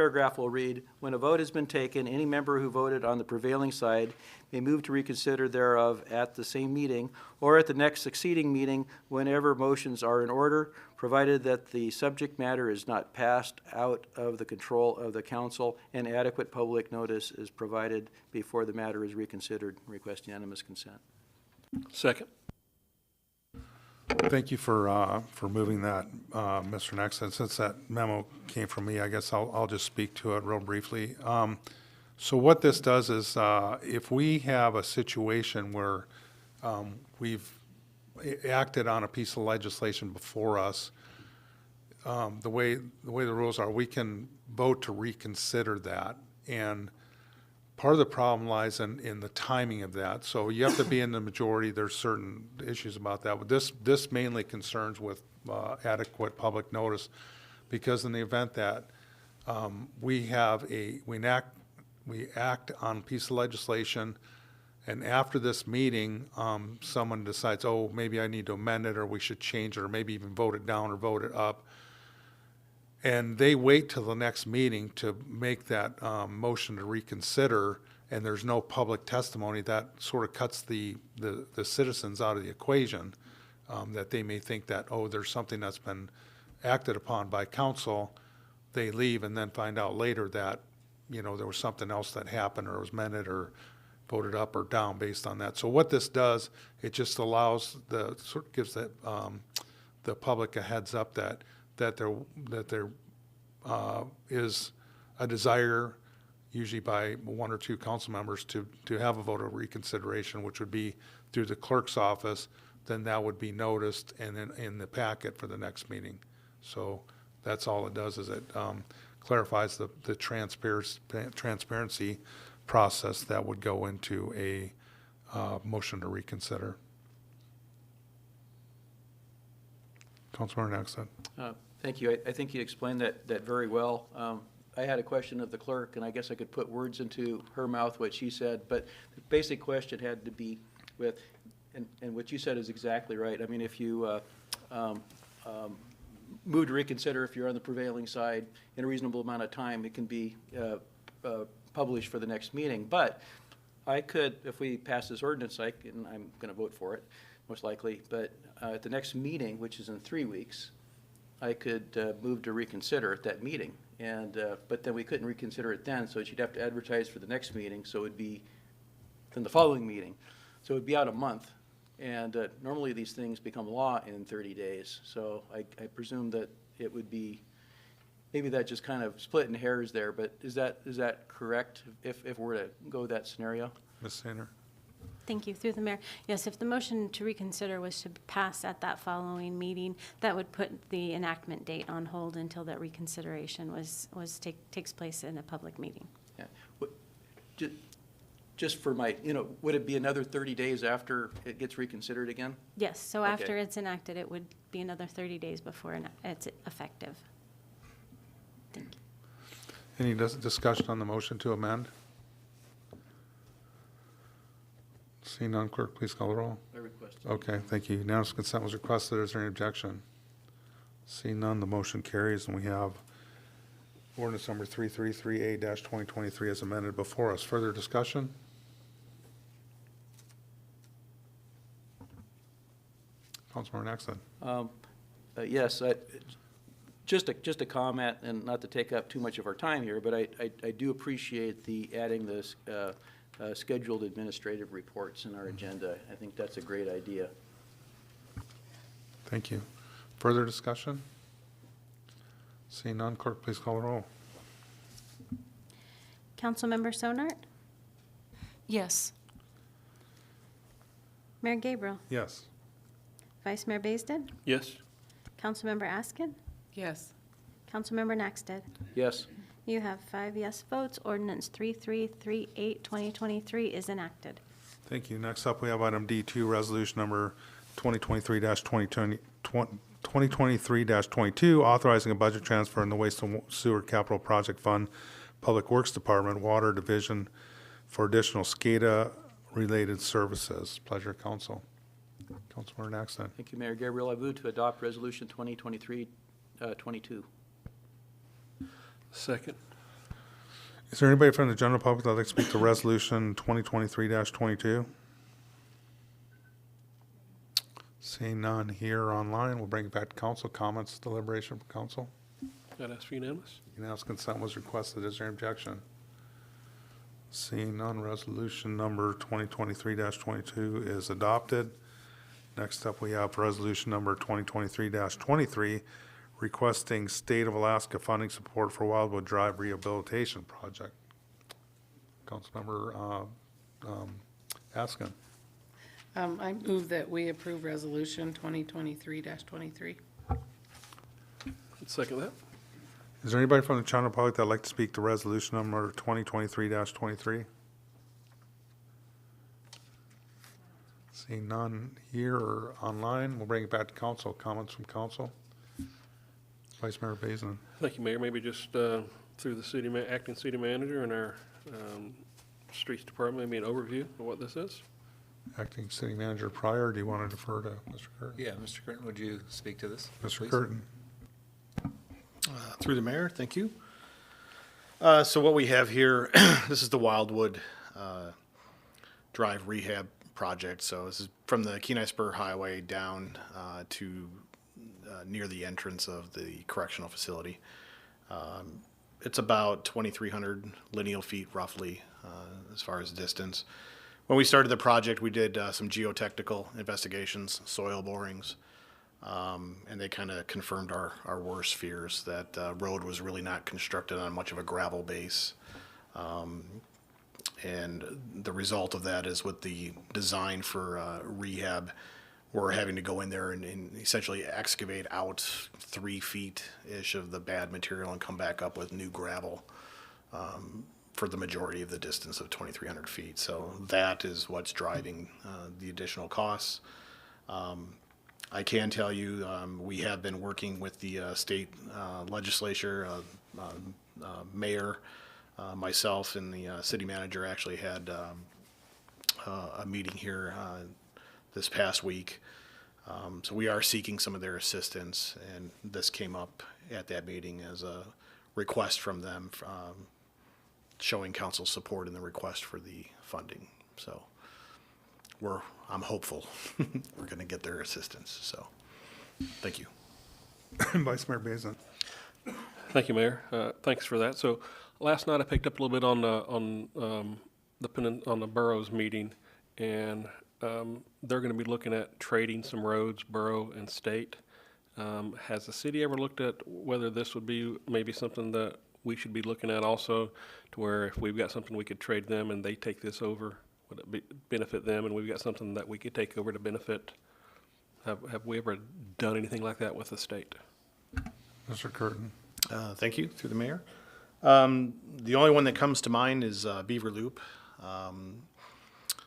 paragraph will read, "When a vote has been taken, any member who voted on the prevailing side may move to reconsider thereof at the same meeting or at the next succeeding meeting whenever motions are in order, provided that the subject matter is not passed out of the control of the council and adequate public notice is provided before the matter is reconsidered. Request unanimous consent." Second. Thank you for moving that, Mr. Nex. And since that memo came from me, I guess I'll just speak to it real briefly. So what this does is, if we have a situation where we've acted on a piece of legislation before us, the way the rules are, we can vote to reconsider that. And part of the problem lies in the timing of that. So you have to be in the majority. There's certain issues about that. But this mainly concerns with adequate public notice, because in the event that we act on a piece of legislation, and after this meeting, someone decides, oh, maybe I need to amend it, or we should change it, or maybe even vote it down or vote it up, and they wait till the next meeting to make that motion to reconsider, and there's no public testimony, that sort of cuts the citizens out of the equation, that they may think that, oh, there's something that's been acted upon by council. They leave and then find out later that, you know, there was something else that happened, or was amended or voted up or down based on that. So what this does, it just allows gives the public a heads up that there is a desire, usually by one or two council members, to have a vote of reconsideration, which would be through the clerk's office. Then that would be noticed and then in the packet for the next meeting. So that's all it does, is it clarifies the transparency process that would go into a motion to reconsider. Councilmember Nexon. Thank you. I think you explained that very well. I had a question of the clerk, and I guess I could put words into her mouth what she said, but the basic question had to be with, and what you said is exactly right. I mean, if you move to reconsider, if you're on the prevailing side, in a reasonable amount of time, it can be published for the next meeting. But I could, if we pass this ordinance, and I'm going to vote for it, most likely, but at the next meeting, which is in 3 weeks, I could move to reconsider at that meeting. And but then we couldn't reconsider it then, so you'd have to advertise for the next meeting, so it'd be then the following meeting. So it'd be out a month. And normally these things become law in 30 days. So I presume that it would be, maybe that just kind of splitting hairs there, but is that correct if we're to go that scenario? Ms. Sander. Thank you. Through the mayor. Yes, if the motion to reconsider was to pass at that following meeting, that would put the enactment date on hold until that reconsideration takes place in a public meeting. Yeah. Just for my, would it be another 30 days after it gets reconsidered again? Yes, so Okay. after it's enacted, it would be another 30 days before it's effective. Thank you. Any discussion on the motion to amend? Seeing none, clerk, please call the roll. I request. Okay, thank you. Unanimous consent was requested. Is there any objection? Seeing none, the motion carries, and we have ordinance number 333A-2023 as amended before us. Further discussion? Councilmember Nexon. Yes, just a comment, and not to take up too much of our time here, but I do appreciate the adding this scheduled administrative reports in our agenda. I think that's a great idea. Thank you. Further discussion? Seeing none, clerk, please call the roll. Councilmember Sonart? Yes. Mayor Gabriel? Yes. Vice Mayor Baisden? Yes. Councilmember Askin? Yes. Councilmember Naxted? Yes. You have 5 yes votes. Ordinance 3338-2023 is enacted. Thank you. Next up, we have item D2, resolution number 2023-22, authorizing a budget transfer in the Waste and Sewer Capital Project Fund, Public Works Department, Water Division for additional SCADA-related services. Pleasure, council. Councilmember Naxton. Thank you, Mayor Gabriel. I move to adopt Resolution 2023-22. Second. Is there anybody from the general public that'd like to speak to Resolution 2023-22? Seeing none here or online, we'll bring it back to council. Comments, deliberation from council. I'd ask for unanimous. Unanimous consent was requested. Is there objection? Seeing none, resolution number 2023-22 is adopted. Next up, we have resolution number 2023-23, requesting State of Alaska funding support for Wildwood Drive Rehabilitation Project. Councilmember Askin. I move that we approve Resolution 2023-23. Second that. Is there anybody from the general public that'd like to speak to resolution number 2023-23? Seeing none here or online, we'll bring it back to council. Comments from council? Vice Mayor Basin. Thank you, Mayor. Maybe just through the acting city manager and our streets department, maybe an overview of what this is. Acting City Manager Pryor, do you want to defer to Mr. Curtin? Yeah, Mr. Curtin, would you speak to this? Mr. please? Curtin. Through the mayor, thank you. So what we have here, this is the Wildwood Drive Rehab Project. So this is from the Kenai Spur Highway down to near the entrance of the correctional facility. It's about 2,300 lineal feet roughly as far as distance. When we started the project, we did some geotechnical investigations, soil borings, and they kind of confirmed our worst fears that road was really not constructed on much of a gravel base. And the result of that is with the design for rehab, we're having to go in there and essentially excavate out 3 feet-ish of the bad material and come back up with new gravel for the majority of the distance of 2,300 feet. So that is what's driving the additional costs. I can tell you we have been working with the state legislature, mayor, myself, and the city manager actually had a meeting here this past week. So we are seeking some of their assistance, and this came up at that meeting as a request from them, showing council support in the request for the funding. So I'm hopeful we're going to get their assistance. So thank you. Vice Mayor Basin. Thank you, Mayor. Thanks for that. So last night I picked up a little bit on the boroughs meeting, and they're going to be looking at trading some roads, borough and state. Has the city ever looked at whether this would be maybe something that we should be looking at also, to where if we've got something we could trade them and they take this over, would it benefit them, and we've got something that we could take over to benefit? Have we ever done anything like that with the state? Mr. Curtin. Thank you, through the mayor. The only one that comes to mind is Beaver Loop.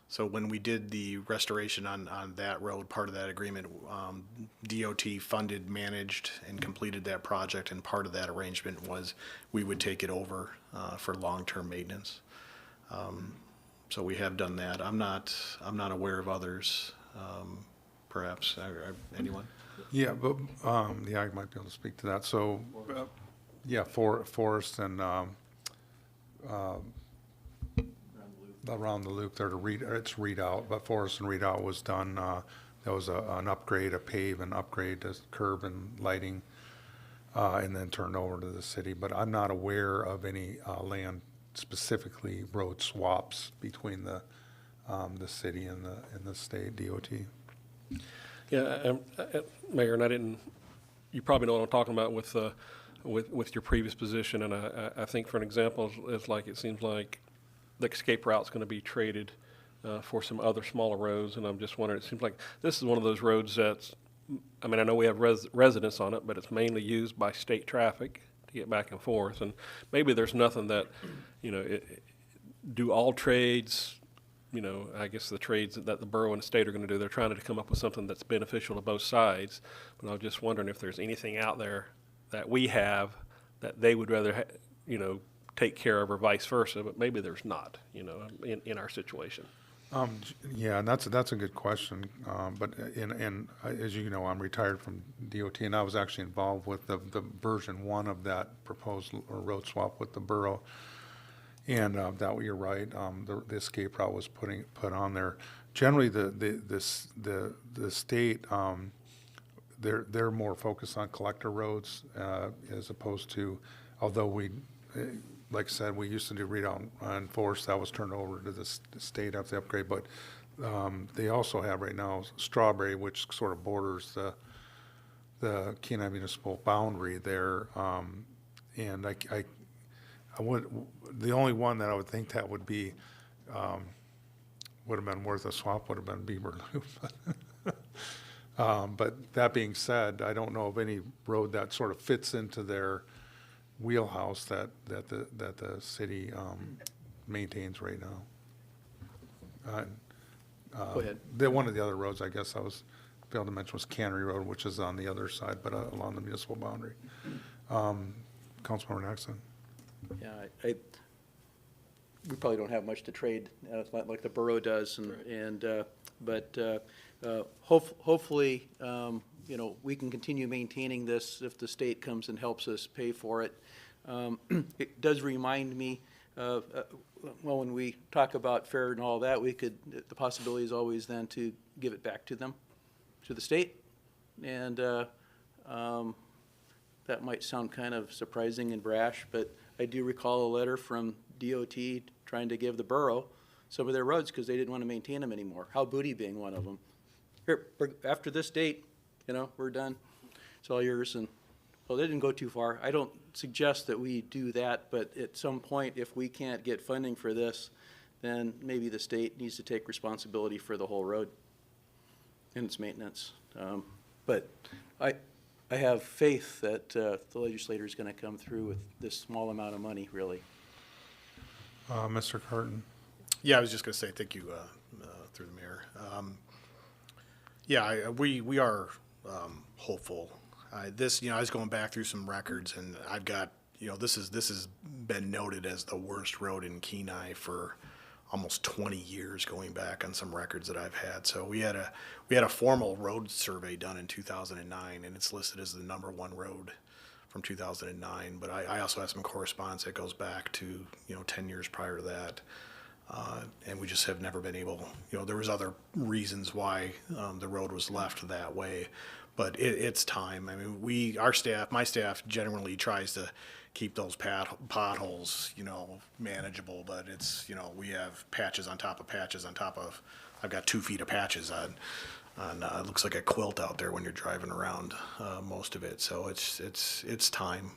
So when we did the restoration on that road, part of that agreement, DOT funded, managed, and completed that project, and part of that arrangement was we would take it over for long-term maintenance. So we have done that. I'm not aware of others, perhaps. Anyone? Yeah, but, yeah, I might be able to speak to that. So, yeah, Forest and, around the loop there it's Readout, but Forest and Readout was done, there was an upgrade, a pave and upgrade to curb and lighting, and then turned over to the city. But I'm not aware of any, land, specifically road swaps between the city and the state DOT. Yeah, Mayor, and you probably know what I'm talking about with your previous position, and I think for an example, it's like, it seems like the escape route's going to be traded for some other smaller roads, and I'm just wondering, it seems like this is one of those roads that's, I mean, I know we have residents on it, but it's mainly used by state traffic to get back and forth, and maybe there's nothing that, do all trades, I guess the trades that the borough and the state are going to do, they're trying to come up with something that's beneficial to both sides, but I was just wondering if there's anything out there that we have that they would rather, take care of, or vice versa, but maybe there's not, in our situation. Yeah, and that's a good question. But as you know, I'm retired from DOT, and I was actually involved with the version 1 of that proposal or road swap with the borough. And that, you're right, the escape route was put on there. Generally, the state, they're more focused on collector roads as opposed to, although we, like I said, we used to do readout and force, that was turned over to the state after the upgrade, but they also have right now Strawberry, which sort of borders the Kenai municipal boundary there. And I would, the only one that I would think that would be, would have been worth a swap would have been Beaver Loop. But that being said, I don't know of any road that sort of fits into their wheelhouse that the city maintains right now. Go ahead. One of the other roads, I guess I was failed to mention, was Cannery Road, which is on the other side, but along the municipal boundary. Councilmember Nexon. Yeah, we probably don't have much to trade, like the borough does, but hopefully, you know, we can continue maintaining this if the state comes and helps us pay for it. It does remind me of, well, when we talk about fair and all that, the possibility is always then to give it back to them, to the state, and that might sound kind of surprising and brash, but I do recall a letter from DOT trying to give the borough some of their roads because they didn't want to maintain them anymore. How Booty being one of them. Here, after this date, you know, we're done. It's all yours. And well, they didn't go too far. I don't suggest that we do that, but at some point, if we can't get funding for this, then maybe the state needs to take responsibility for the whole road and its maintenance. But I have faith that the legislator is going to come through with this small amount of money, really. Mr. Carton. Yeah, I was just going to say thank you through the mayor. Yeah, we are hopeful. This, you know, I was going back through some records, and I've got, you know, this has been noted as the worst road in Kenai for almost 20 years, going back on some records that I've had. So we had a formal road survey done in 2009, and it's listed as the #1 road from 2009. But I also have some correspondence that goes back to, you know, 10 years prior to that. And we just have never been able, you know, there was other reasons why the road was left that way, but it's time. I mean, my staff generally tries to keep those potholes, you know, manageable, but it's, you know, we have patches on top of patches on top of, I've got 2 feet of patches on it looks like a quilt out there when you're driving around, most of it. So it's time.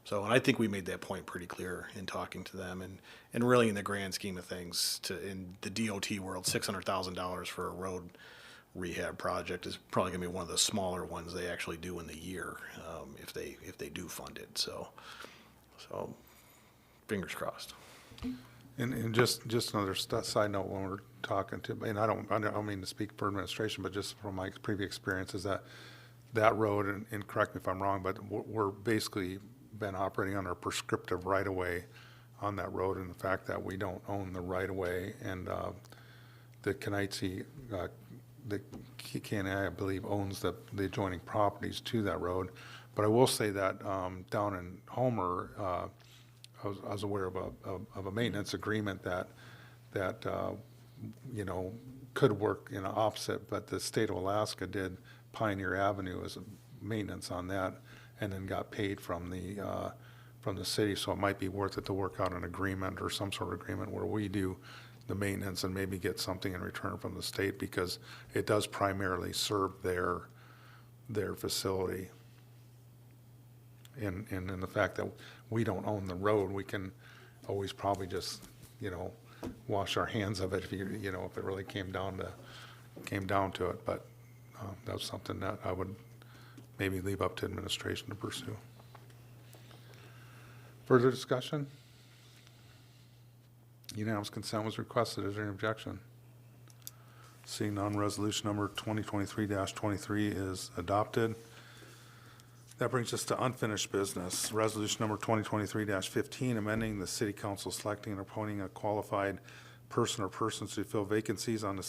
So, and I think we made that point pretty clear in talking to them, and really in the grand scheme of things, in the DOT world, $600,000 for a road rehab project is probably gonna be one of the smaller ones they actually do in the year, if they do fund it. So fingers crossed. And just another side note when we're talking to, and I don't mean to speak for administration, but just from my previous experience, is that road, and correct me if I'm wrong, but we're basically been operating on our prescriptive right-of-way on that road, and the fact that we don't own the right-of-way, and the Kenaitze, the KNI, I believe, owns the adjoining properties to that road. But I will say that down in Homer, I was aware of a maintenance agreement that you know, could work in an opposite, but the state of Alaska did Pioneer Avenue as a maintenance on that, and then got paid from the city. So it might be worth it to work out an agreement or some sort of agreement where we do the maintenance and maybe get something in return from the state, because it does primarily serve their facility. And in the fact that we don't own the road, we can always probably just, you know, wash our hands of it if you know, if it really came down to it. But that's something that I would maybe leave up to administration to pursue. Further discussion? Unanimous consent was requested. Is there any objection? Seeing none, resolution number 2023-23 is adopted. That brings us to unfinished business. Resolution number 2023-15, amending the city council selecting and appointing a qualified person or persons to fill vacancies on the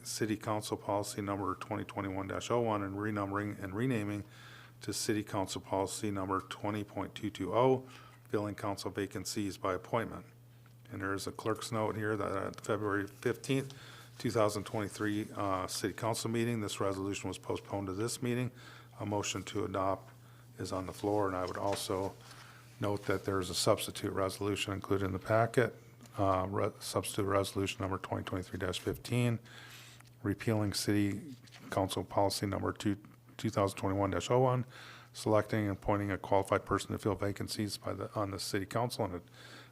city council policy number 2021-01 and renumbering and renaming to city council policy number 20.220, filling council vacancies by appointment. And there is a clerk's note here that at February 15th, 2023 City Council meeting, this resolution was postponed to this meeting. A motion to adopt is on the floor, and I would also note that there is a substitute resolution included in the packet, substitute resolution number 2023-15, repealing City Council Policy Number 2021-01, selecting and appointing a qualified person to fill vacancies on the City Council, and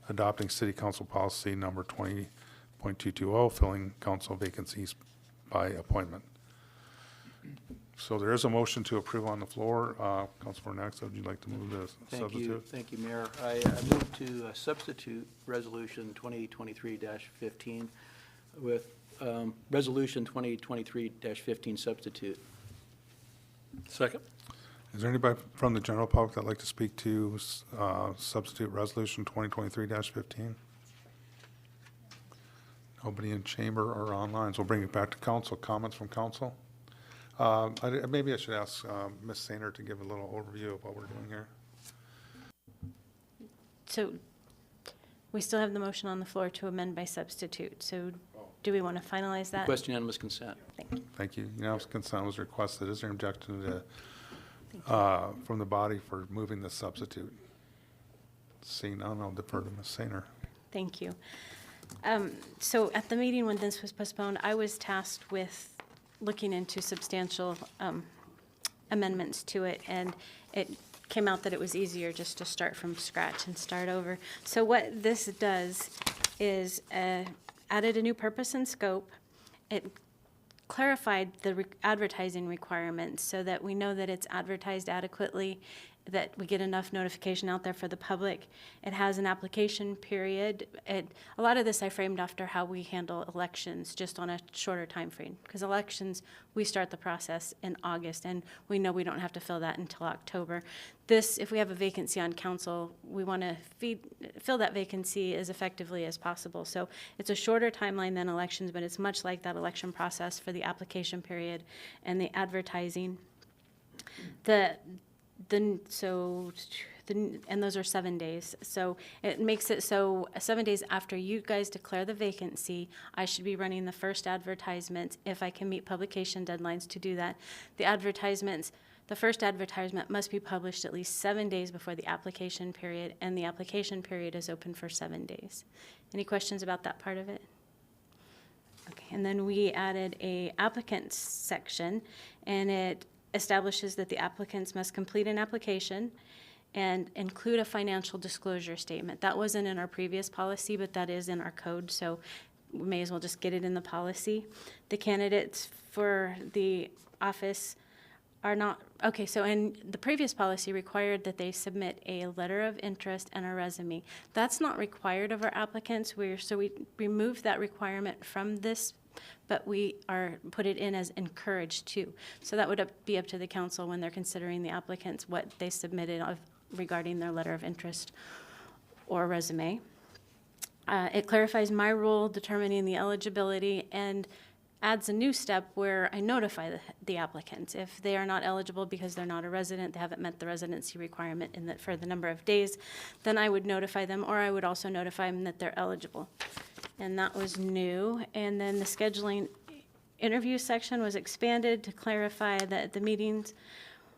adopting City Council Policy Number 20.220, filling council vacancies by appointment. So there is a motion to approve on the floor. Councilmember Naxa, would you like to move the substitute? Thank you, Mayor. I move to substitute Resolution 2023-15 with Resolution 2023-15 substitute. Second. Is there anybody from the general public that'd like to speak to substitute resolution 2023-15? Nobody in chamber or online, so we'll bring it back to council. Comments from council? Maybe I should ask Ms. Sainer to give a little overview of what we're doing here. So we still have the motion on the floor to amend by substitute. So do we want to finalize that? Request unanimous consent. Thank you. Thank you. Unanimous consent was requested. Is there objection to from the body for moving the substitute? Seeing none, I'll defer to Ms. Sainer. Thank you. So at the meeting when this was postponed, I was tasked with looking into substantial amendments to it, and it came out that it was easier just to start from scratch and start over. So what this does is added a new purpose and scope. It clarified the advertising requirements so that we know that it's advertised adequately, that we get enough notification out there for the public. It has an application period. A lot of this I framed after how we handle elections, just on a shorter time frame. Because elections, we start the process in August, and we know we don't have to fill that until October. This, if we have a vacancy on council, we want to fill that vacancy as effectively as possible. So it's a shorter timeline than elections, but it's much like that election process for the application period and the advertising. And those are 7 days. So it makes it so 7 days after you guys declare the vacancy, I should be running the first advertisement if I can meet publication deadlines to do that. The first advertisement must be published at least 7 days before the application period, and the application period is open for 7 days. Any questions about that part of it? Okay, and then we added a applicants section, and it establishes that the applicants must complete an application and include a financial disclosure statement. That wasn't in our previous policy, but that is in our code, so we may as well just get it in the policy. The candidates for the office are not, okay, so in the previous policy required that they submit a letter of interest and a resume. That's not required of our applicants, so we removed that requirement from this, but we put it in as encouraged too. So that would be up to the council when they're considering the applicants, what they submitted regarding their letter of interest or resume. It clarifies my role determining the eligibility and adds a new step where I notify the applicant. If they are not eligible because they're not a resident, they haven't met the residency requirement for the number of days, then I would notify them, or I would also notify them that they're eligible. And that was new. And then the scheduling interview section was expanded to clarify that the meetings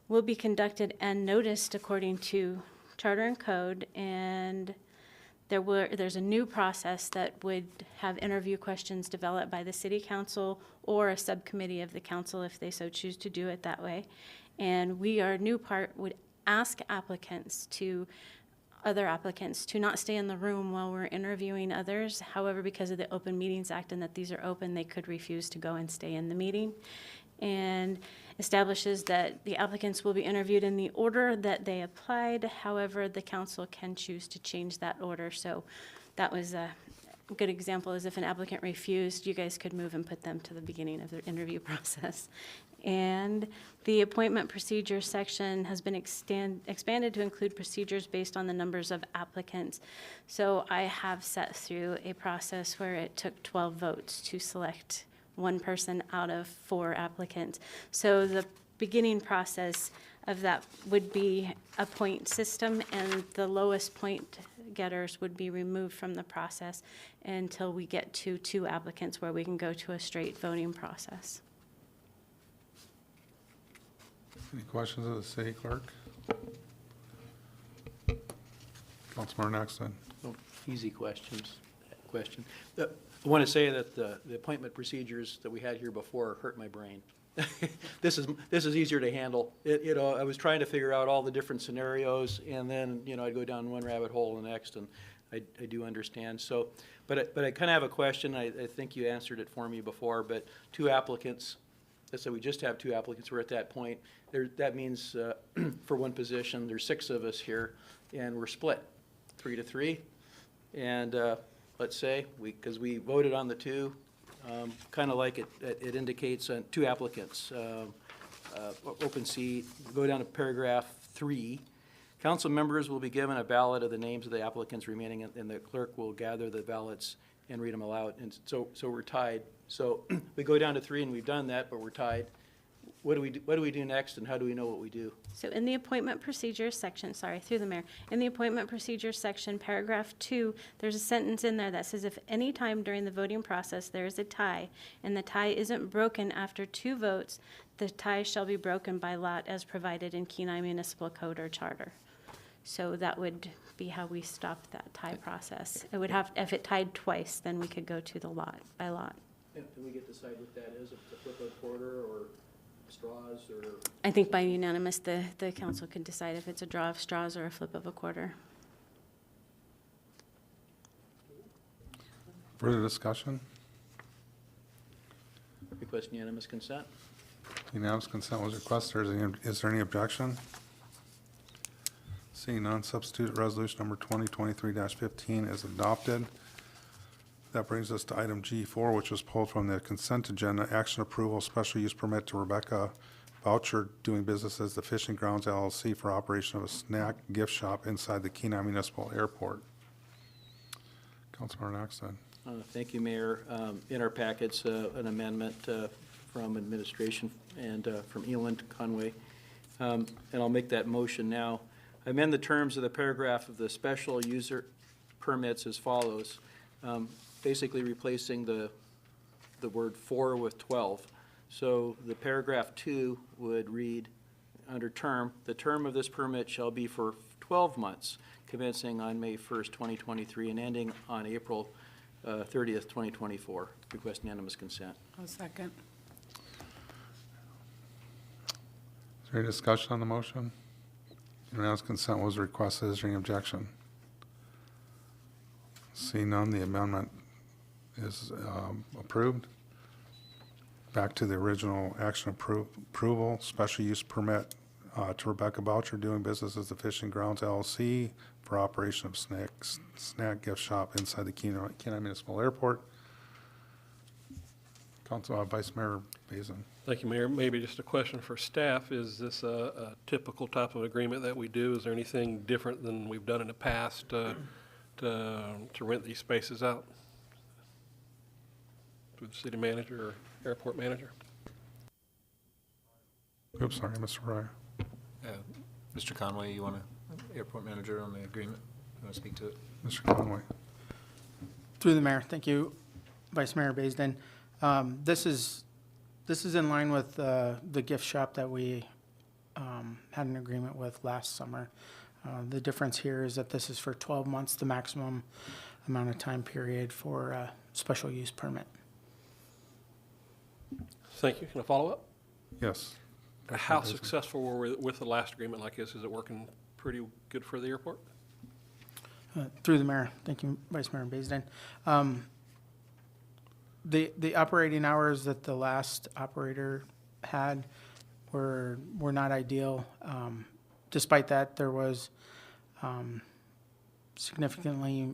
will be conducted and noticed according to charter and code, and there's a new process that would have interview questions developed by the city council or a subcommittee of the council if they so choose to do it that way. And would ask other applicants to not stay in the room while we're interviewing others. However, because of the Open Meetings Act and that these are open, they could refuse to go and stay in the meeting. And establishes that the applicants will be interviewed in the order that they applied. However, the council can choose to change that order. So that was a good example, is if an applicant refused, you guys could move and put them to the beginning of their interview process. And the appointment procedure section has been expanded to include procedures based on the numbers of applicants. So I have sat through a process where it took 12 votes to select one person out of 4 applicants. So the beginning process of that would be a point system, and the lowest point getters would be removed from the process until we get to 2 applicants where we can go to a straight voting process. Any questions of the city clerk? Councilmember Nexton. Oh, easy question. I want to say that the appointment procedures that we had here before hurt my brain. This is easier to handle. I was trying to figure out all the different scenarios, and then, I'd go down one rabbit hole and the next, and I do understand. So, but I kind of have a question. I think you answered it for me before, but 2 applicants, let's say we just have 2 applicants, we're at that point. That means for one position, there's 6 of us here, and we're split 3-3. And let's say, because we voted on the 2, kind of like it indicates 2 applicants, open seat, go down to paragraph 3. Council members will be given a ballot of the names of the applicants remaining, and the clerk will gather the ballots and read them aloud. And so we're tied. So we go down to 3, and we've done that, but we're tied. What do we do next, and how do we know what we do? So in the appointment procedures section, sorry, through the mayor, in the appointment procedures section, paragraph 2, there's a sentence in there that says if any time during the voting process there is a tie and the tie isn't broken after 2 votes, the tie shall be broken by lot as provided in Kenai Municipal Code or Charter. So that would be how we stop that tie process. It would have, if it tied twice, then we could go to the lot by lot. And we get to decide what that is, if it's a flip of a quarter or straws or? I think by unanimous, the council can decide if it's a draw of straws or a flip of a quarter. Further discussion? Request unanimous consent. Unanimous consent was requested. Is there any objection? Seeing none, substitute resolution number 2023-15 is adopted. That brings us to item G4, which was pulled from the consent agenda. Action approval, special use permit to Rebecca Boucher doing business as the Fishing Grounds LLC for operation of a snack gift shop inside the Kenai Municipal Airport. Councilmember Nexton. Thank you, Mayor. In our packets, an amendment from administration and from Eland Conway. And I'll make that motion now. I amend the terms of the paragraph of the special user permits as follows. Basically replacing the word "for" with 12. So the paragraph 2 would read, under term, the term of this permit shall be for 12 months, commencing on May 1st, 2023, and ending on April 30th, 2024. Request unanimous consent. I'll second. Is there any discussion on the motion? Unanimous consent was requested. Is there any objection? Seeing none, the amendment is approved. Back to the original action approval, special use permit to Rebecca Boucher doing business as the Fishing Grounds LLC for operation of snack gift shop inside the Kenai Municipal Airport. Council Vice Mayor Bazin. Thank you, Mayor. Maybe just a question for staff. Is this a typical type of agreement that we do? Is there anything different than we've done in the past to rent these spaces out through the city manager or airport manager? Oops, sorry, Mr. Breyer. Mr. Conway, you want to, airport manager on the agreement? You want to speak to it? Mr. Conway. Through the mayor, thank you, Vice Mayor Baisden. This is in line with the gift shop that we had an agreement with last summer. The difference here is that this is for 12 months, the maximum amount of time period for a special use permit. Thank you. Can I follow up? Yes. How successful were we with the last agreement like this? Is it working pretty good for the airport? Through the mayor, thank you, Vice Mayor Baisden. The operating hours that the last operator had were not ideal. Despite that, there was a significant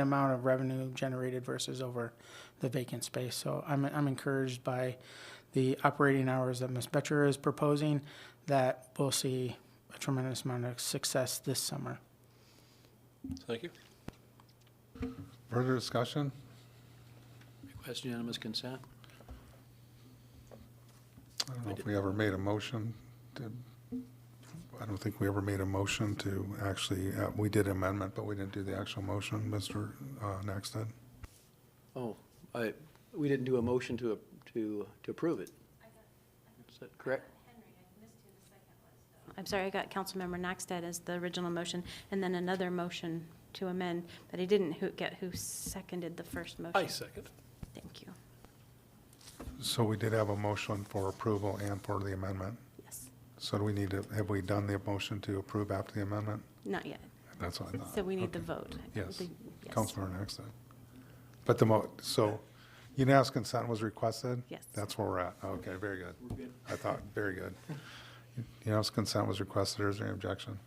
amount of revenue generated versus over the vacant space. So I'm encouraged by the operating hours that Ms. Betcher is proposing, that we'll see a tremendous amount of success this summer. Thank you. Further discussion? Request unanimous consent. I don't know if we ever made a motion to I don't think we ever made a motion to actually, we did amendment, but we didn't do the actual motion, Mr. Naxted. Oh, we didn't do a motion to approve it. Is that correct? I'm sorry, I got Councilmember Naxted as the original motion, and then another motion to amend, but I didn't get who seconded the first motion. I second. Thank you. So we did have a motion for approval and for the amendment. Yes, So do we need to, have we done the motion to approve after the amendment? not yet. That's what I thought. So we need the Okay. vote. Yes. Yes. Councilmember Naxted. But so unanimous consent was requested? Yes. That's where we're at. Okay, very good. I thought, very good. Unanimous consent was requested. Is there any objection?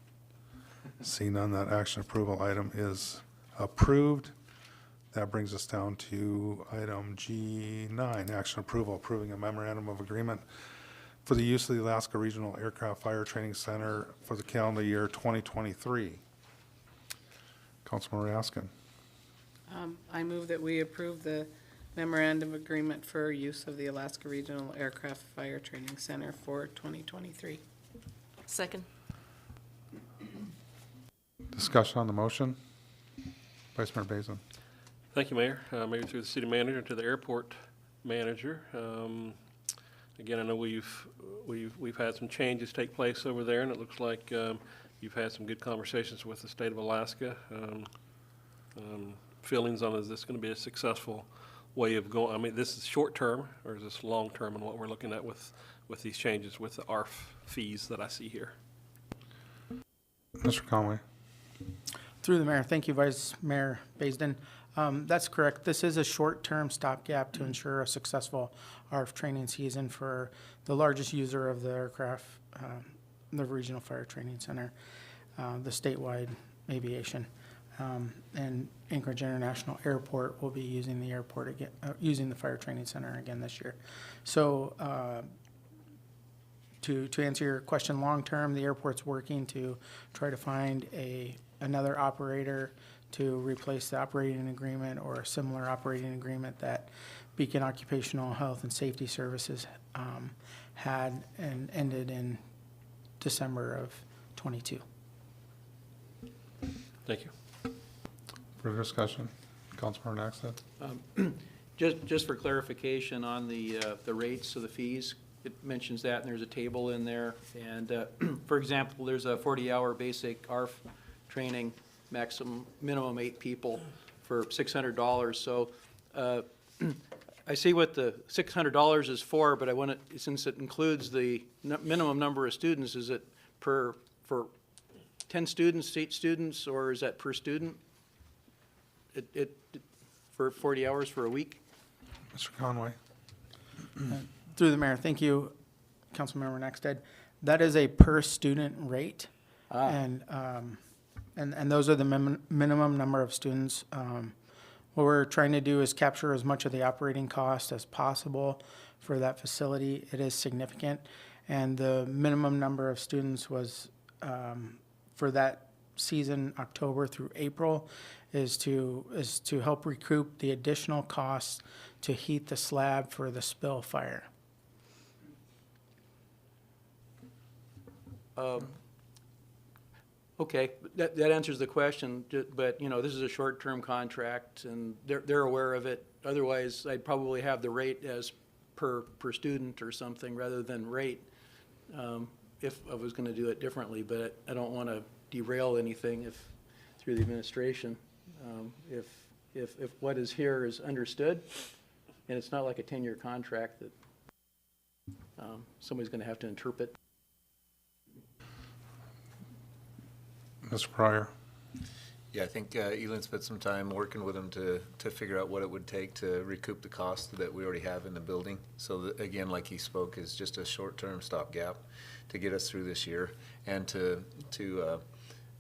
Seeing none, that action approval item is approved. That brings us down to item G9, action approval, approving a memorandum of agreement for the use of the Alaska Regional Aircraft Fire Training Center for the calendar year 2023. Councilmember Raskin. I move that we approve the memorandum agreement for use of the Alaska Regional Aircraft Fire Training Center for 2023. Second. Discussion on the motion? Vice Mayor Basin. Thank you, Mayor. Mayor, through the city manager to the airport manager. Again, I know we've had some changes take place over there, and it looks like you've had some good conversations with the state of Alaska. Feelings on, is this going to be a successful way of going? I mean, this is short term, or is this long term, and what we're looking at with these changes with the ARF fees that I see here? Mr. Conway. Through the mayor, thank you, Vice Mayor Baisden. That's correct. This is a short-term stopgap to ensure a successful ARF training season for the largest user of the aircraft, the Regional Fire Training Center, the statewide aviation. And Anchorage International Airport will be using the airport again, using the fire training center again this year. So to answer your question, long-term, the airport's working to try to find another operator to replace the operating agreement or a similar operating agreement that Beacon Occupational Health and Safety Services had and ended in December of '22. Thank you. Further discussion? Councilmember Naxted. Just for clarification on the rates of the fees, it mentions that, and there's a table in there. And for example, there's a 40-hour basic ARF training, minimum 8 people for $600. So I see what the $600 is for, but I want to, since it includes the minimum number of students, is it for 10 students, 8 students, or is that per student? It for 40 hours for a week? Mr. Conway. Through the mayor, thank you, Councilmember Naxted. That is a per student rate. And those are the minimum number of students. What we're trying to do is capture as much of the operating cost as possible for that facility. It is significant. And the minimum number of students was, for that season, October through April, is to help recoup the additional costs to heat the slab for the spill fire. Okay, that answers the question, but, this is a short-term contract, and they're aware of it. Otherwise, I'd probably have the rate as per student or something rather than rate, if I was gonna do it differently, but I don't wanna derail anything through the administration. If what is here is understood, and it's not like a 10-year contract that somebody's gonna have to interpret. Mr. Pryor. Yeah, I think Elan's spent some time working with them to figure out what it would take to recoup the cost that we already have in the building. So that, again, like he spoke, is just a short-term stopgap to get us through this year and to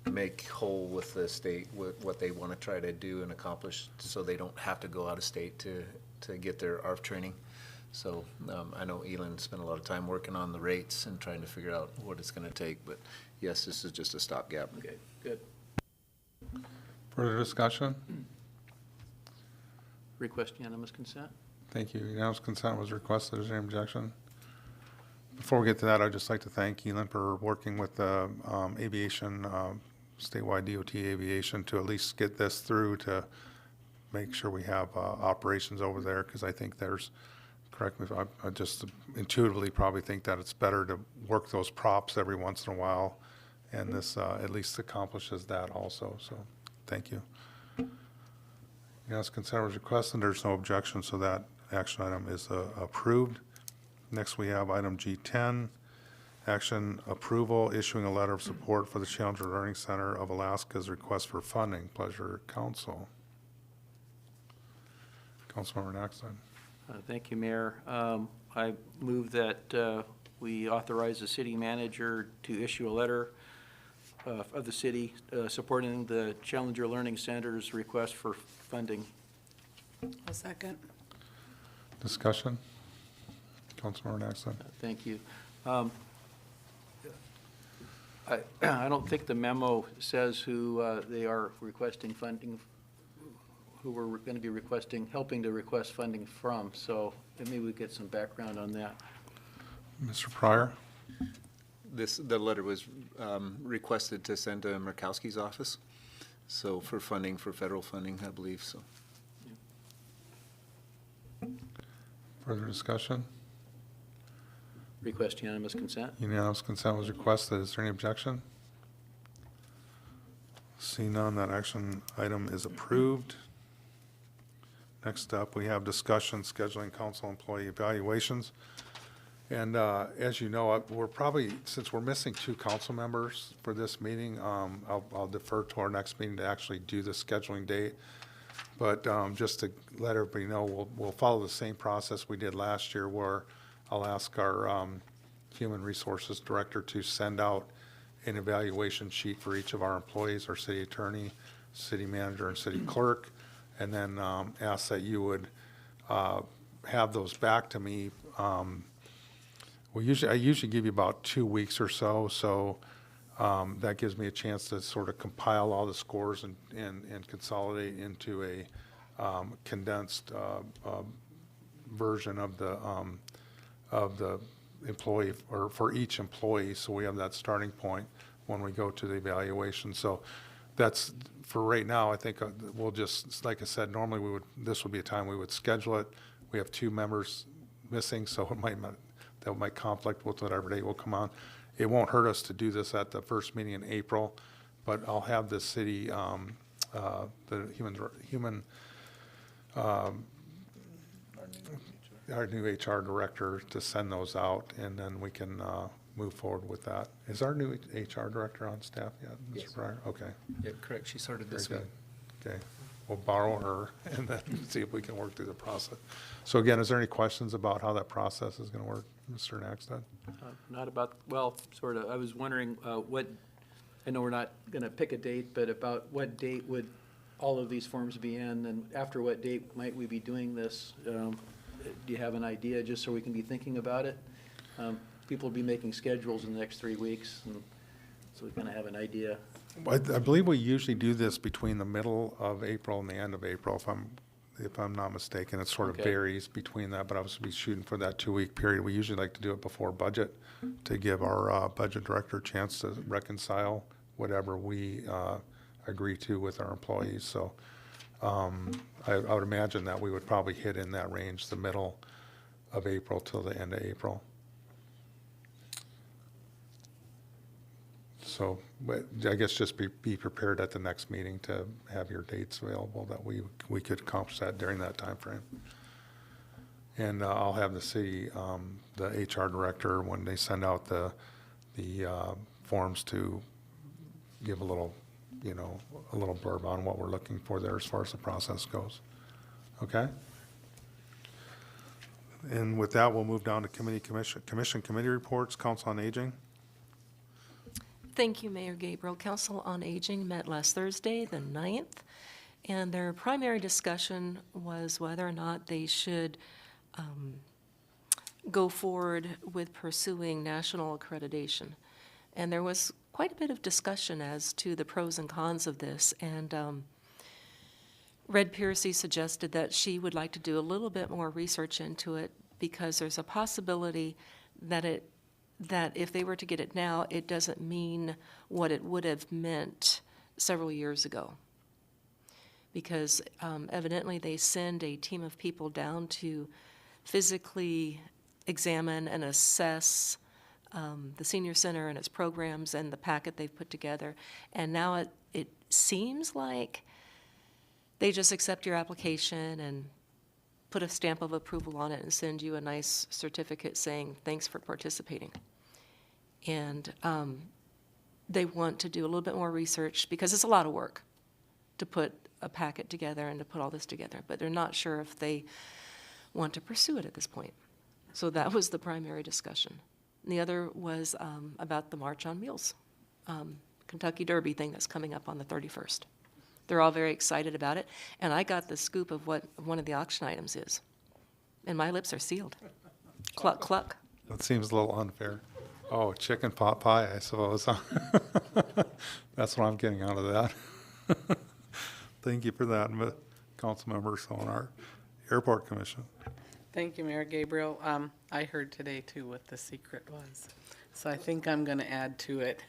make whole with the state what they want to try to do and accomplish, so they don't have to go out of state to get their ARF training. So I know Elan spent a lot of time working on the rates and trying to figure out what it's going to take, but yes, this is just a stopgap. Okay, good. Further discussion? Request unanimous consent? Thank you. Unanimous consent was requested. Is there any objection? Before we get to that, I'd just like to thank Elin for working with the aviation, statewide DOT aviation to at least get this through to make sure we have operations over there, because I think there's, correct me if I just intuitively probably think that it's better to work those props every once in a while, and this at least accomplishes that also, so thank you. Yes, consent was requested, there's no objection, so that action item is approved. Next, we have item G10, action approval, issuing a letter of support for the Challenger Learning Center of Alaska's request for funding. Pleasure, council. Councilmember Naxton. Thank you, Mayor. I move that we authorize the city manager to issue a letter of the city supporting the Challenger Learning Center's request for funding. A second. Discussion? Councilmember Naxton. Thank you. I don't think the memo says who they are requesting funding, who we're going to be helping to request funding from, so maybe we get some background on that. Mr. Pryor? The letter was requested to send to Murkowski's office, so for funding, for federal funding, I believe, so. Further discussion? Request unanimous consent. Unanimous consent was requested. Is there any objection? Seeing none, that action item is approved. Next up, we have discussion scheduling council employee evaluations. And as you know, we're probably, since we're missing 2 council members for this meeting, I'll defer to our next meeting to actually do the scheduling date. But just to let everybody know, we'll follow the same process we did last year, where I'll ask our Human Resources Director to send out an evaluation sheet for each of our employees, our city attorney, city manager, and city clerk, and then ask that you would have those back to me. I usually give you about 2 weeks or so, so that gives me a chance to sort of compile all the scores and consolidate into a condensed version of the employee, or for each employee, so we have that starting point when we go to the evaluation. So that's, for right now, I think we'll just, like I said, normally this would be a time we would schedule it. We have 2 members missing, so that might conflict with whatever date will come on. It won't hurt us to do this at the first meeting in April, but I'll have the city, the human our new HR director to send those out, and then we can move forward with that. Is our new HR director on staff yet, Mr. Yes. Pryor? Okay. Yeah, correct. She started this Very week. good. Okay. We'll borrow her and then see if we can work through the process. So again, is there any questions about how that process is going to work, Mr. Naxton? Not about, well, sort of. I was wondering what, I know we're not going to pick a date, but about what date would all of these forms be in, and after what date might we be doing this? Do you have an idea, just so we can be thinking about it? People will be making schedules in the next 3 weeks, and so we kind of have an idea. I believe we usually do this between the middle of April and the end of April, if I'm not mistaken. It sort of Okay. varies between that, but I was be shooting for that 2-week period. We usually like to do it before budget to give our budget director a chance to reconcile whatever we agree to with our employees. So I would imagine that we would probably hit in that range, the middle of April till the end of April. So, but I guess just be prepared at the next meeting to have your dates available, that we could accomplish that during that time frame. And I'll have the city, the HR director, when they send out the forms, to give a little blurb on what we're looking for there as far as the process goes. Okay? And with that, we'll move down to commission committee reports. Council on Aging. Thank you, Mayor Gabriel. Council on Aging met last Thursday, the 9th, and their primary discussion was whether or not they should go forward with pursuing national accreditation. And there was quite a bit of discussion as to the pros and cons of this, and Red Piercy suggested that she would like to do a little bit more research into it, because there's a possibility that it that if they were to get it now, it doesn't mean what it would have meant several years ago. Because evidently they send a team of people down to physically examine and assess the senior center and its programs and the packet they've put together. And now it seems like they just accept your application and put a stamp of approval on it and send you a nice certificate saying, thanks for participating. And they want to do a little bit more research because it's a lot of work to put a packet together and to put all this together, but they're not sure if they want to pursue it at this point. So that was the primary discussion. And the other was about the March on Mules, Kentucky Derby thing that's coming up on the 31st. They're all very excited about it, and I got the scoop of what one of the auction items is, and my lips are sealed. Cluck, cluck. That seems a little unfair. Oh, chicken pot pie, I suppose. That's what I'm getting out of that. Thank you for that, Councilmember Sonar. Airport Commission. Thank you, Mayor Gabriel. I heard today too what the secret was, so I think I'm going to add to it.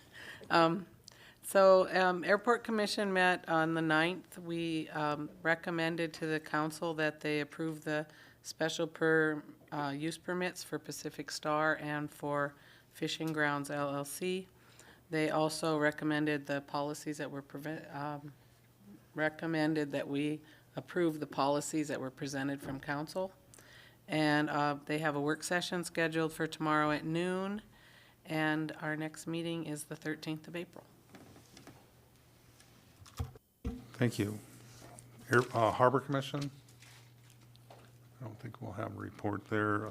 Airport Commission met on the 9th. We recommended to the council that they approve the special use permits for Pacific Star and for Fishing Grounds LLC. They also recommended the policies that were recommended that we approve the policies that were presented from council. And they have a work session scheduled for tomorrow at noon, and our next meeting is the 13th of April. Thank you. Harbor Commission? I don't think we'll have a report there.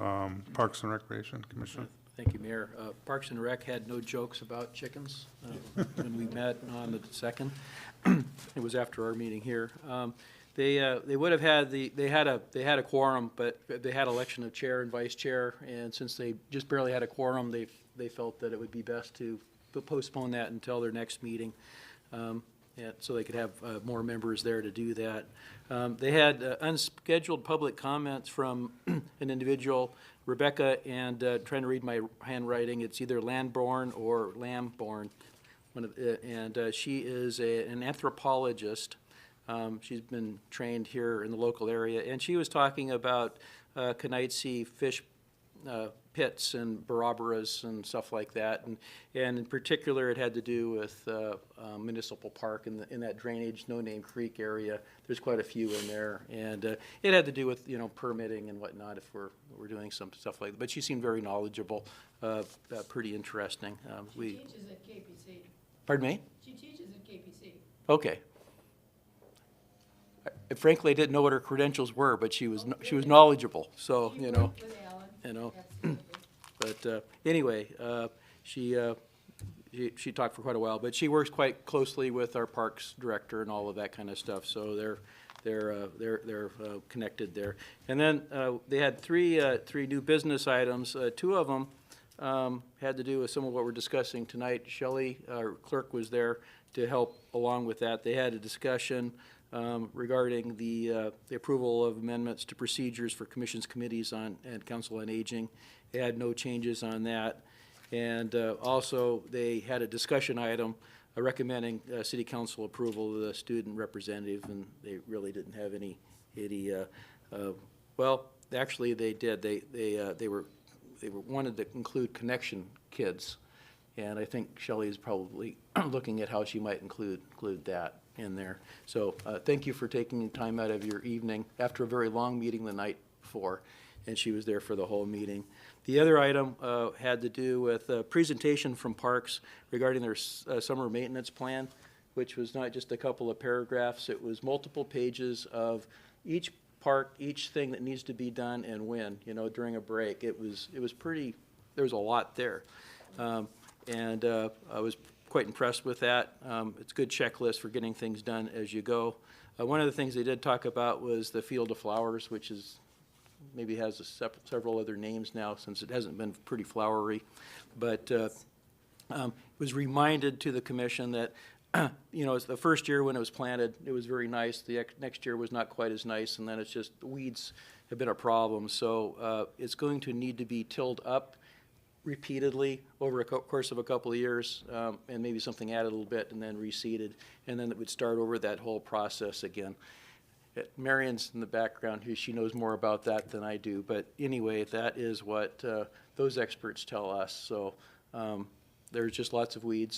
Parks and Recreation Commission? Thank you, Mayor. Parks and Rec had no jokes about chickens when we met on the 2nd. It was after our meeting here. They would have had they had a quorum, but they had election of chair and vice chair, and since they just barely had a quorum, they felt that it would be best to postpone that until their next meeting, so they could have more members there to do that. They had unscheduled public comments from an individual, Rebecca, and trying to read my handwriting, it's either Landborn or Lamborn, and she is an anthropologist. She's been trained here in the local area, and she was talking about Kenaitze fish pits and Barabaras and stuff like that, and in particular it had to do with Municipal Park in that drainage, No Name Creek area. There's quite a few in there, and it had to do with permitting and whatnot if we're doing some stuff like that. But she seemed very knowledgeable, pretty interesting. She teaches at KPC. Pardon me? She teaches at KPC. Okay. Frankly, I didn't know what her credentials were, but she was knowledgeable. So She worked with Alan. But anyway, she talked for quite a while. But she works quite closely with our parks director and all of that kind of stuff. So they're connected there. And then they had three new business items. Two of them had to do with some of what we're discussing tonight. Shelley, our clerk, was there to help along with that. They had a discussion regarding the approval of amendments to procedures for commissions, committees and council on aging. They had no changes on that. And also they had a discussion item recommending city council approval of the student representative, and they really didn't have any well, actually they did. They wanted to include connection kids, and I think Shelley is probably looking at how she might include that in there. So thank you for taking time out of your evening after a very long meeting the night before, and she was there for the whole meeting. The other item had to do with a presentation from Parks regarding their summer maintenance plan, which was not just a couple of paragraphs. It was multiple pages of each park, each thing that needs to be done and when, during a break. It was pretty, there was a lot there. And I was quite impressed with that. It's a good checklist for getting things done as you go. One of the things they did talk about was the Field of Flowers, which is maybe has several other names now since it hasn't been pretty flowery. But was reminded to the commission that it's the first year when it was planted, it was very nice. The next year was not quite as nice, and then it's just weeds have been a problem. So it's going to need to be tilled up repeatedly over a course of a couple of years, and maybe something added a little bit and then reseeded, and then it would start over that whole process again. Marion's in the background here. She knows more about that than I do. But anyway, that is what those experts tell us. So there's just lots of weed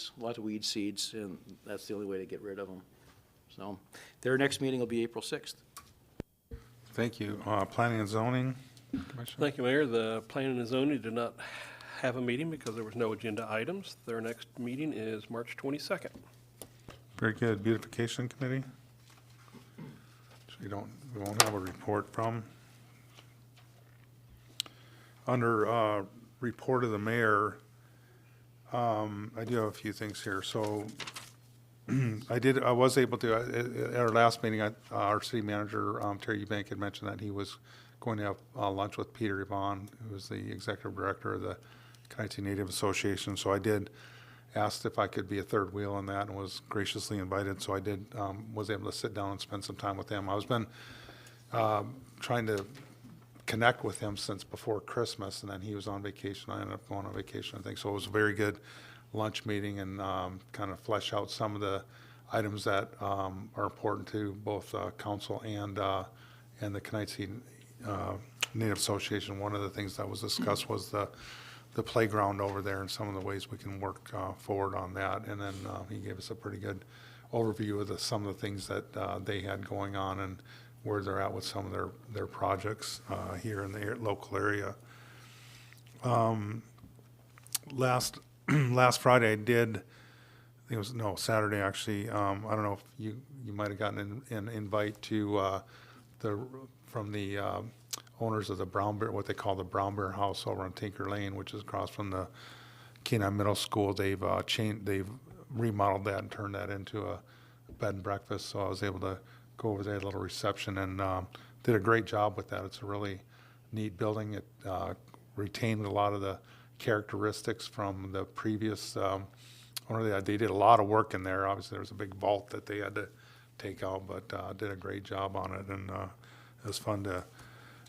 seeds, and that's the only way to get rid of them. So their next meeting will be April 6th. Thank you. Planning and zoning, Commissioner? Thank you, Mayor. The Planning and Zoning did not have a meeting because there was no agenda items. Their next meeting is March 22nd. Very good. Beautification Committee? We won't have a report from. Under report of the mayor, I do have a few things here. So I was able to, at our last meeting, our city manager, Terry Eubank, had mentioned that he was going to have lunch with Peter Yvonne, who is the executive director of the Comanche Native Association. So I did asked if I could be a third wheel on that and was graciously invited. So I did, was able to sit down and spend some time with him. I was been trying to connect with him since before Christmas, and then he was on vacation. I ended up going on vacation, I think. So it was a very good lunch meeting, and kind of flesh out some of the items that are important to both council and the Comanche Native Association. One of the things that was discussed was the playground over there and some of the ways we can work forward on that. And then he gave us a pretty good overview of some of the things that they had going on and where they're at with some of their projects here in the local area. Last Friday I did, I think it was, Saturday actually, I don't know if you might have gotten an invite to from the owners of the Brown Bear, what they call the Brown Bear House over on Tinker Lane, which is across from the Kenai Middle School. They've remodeled that and turned that into a bed and breakfast. So I was able to go over there, a little reception, and did a great job with that. It's a really neat building. It retained a lot of the characteristics from the previous owner. They did a lot of work in there. Obviously, there was a big vault that they had to take out, but did a great job on it. And it was fun to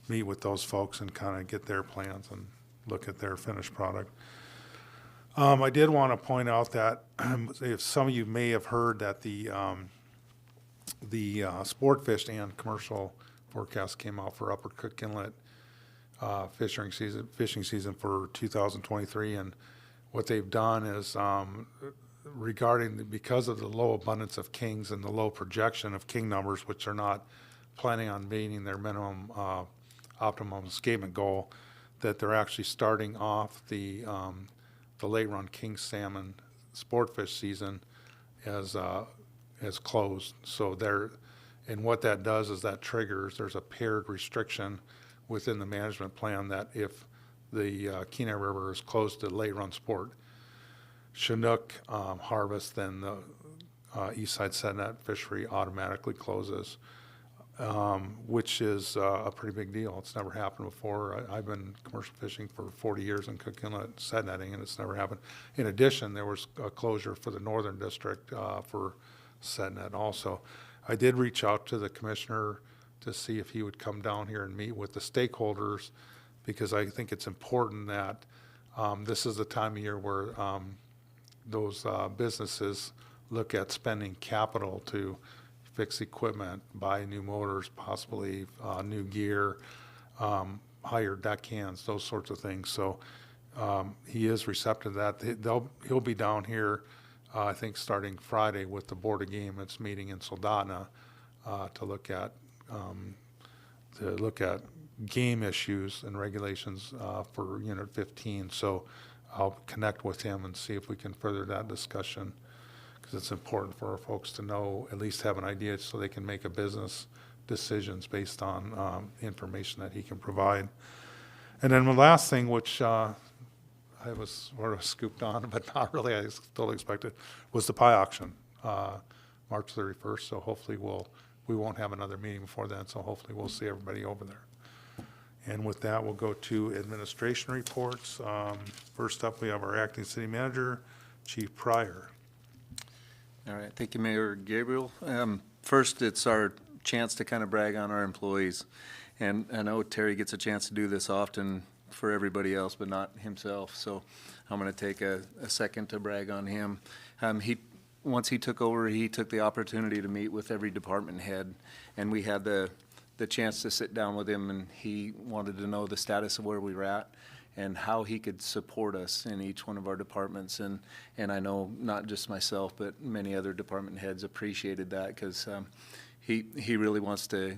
meet with those folks and kind of get their plans and look at their finished product. I did want to point out that if some of you may have heard that the sport fish and commercial forecast came out for Upper Cook Inlet fishing season for 2023, and what they've done is because of the low abundance of kings and the low projection of king numbers, which are not planning on meeting their minimum optimum escapement goal, that they're actually starting off the late run king salmon sport fish season as closed. So and what that does is that triggers, there's a paired restriction within the management plan that if the Kenai River is closed to late run sport Chinook harvest, then the east side sednet fishery automatically closes. Which is a pretty big deal. It's never happened before. I've been commercial fishing for 40 years in Cook Inlet sedge netting, and it's never happened. In addition, there was a closure for the Northern District for sedge net also. I did reach out to the commissioner to see if he would come down here and meet with the stakeholders, because I think it's important that this is the time of year where those businesses look at spending capital to fix equipment, buy new motors, possibly new gear, hire deckhands, those sorts of things. So he is receptive to that. He'll be down here, I think, starting Friday with the Board of Game. It's meeting in Soldotna to look at game issues and regulations for Unit 15. So I'll connect with him and see if we can further that discussion, because it's important for our folks to know, at least have an idea so they can make a business decisions based on information that he can provide. And then the last thing, which I was sort of scooped on, but not really, I totally expected, was the pie auction, March 31st. So hopefully we won't have another meeting before then, so hopefully we'll see everybody over there. And with that, we'll go to administration reports. First up, we have our acting city manager, Chief Pryor. All right, thank you, Mayor Gabriel. First, it's our chance to kind of brag on our employees. And I know Terry gets a chance to do this often for everybody else, but not himself. So I'm going to take a second to brag on him. Once he took over, he took the opportunity to meet with every department head, and we had the chance to sit down with him, and he wanted to know the status of where we were at and how he could support us in each one of our departments. And I know not just myself, but many other department heads appreciated that, because he really wants to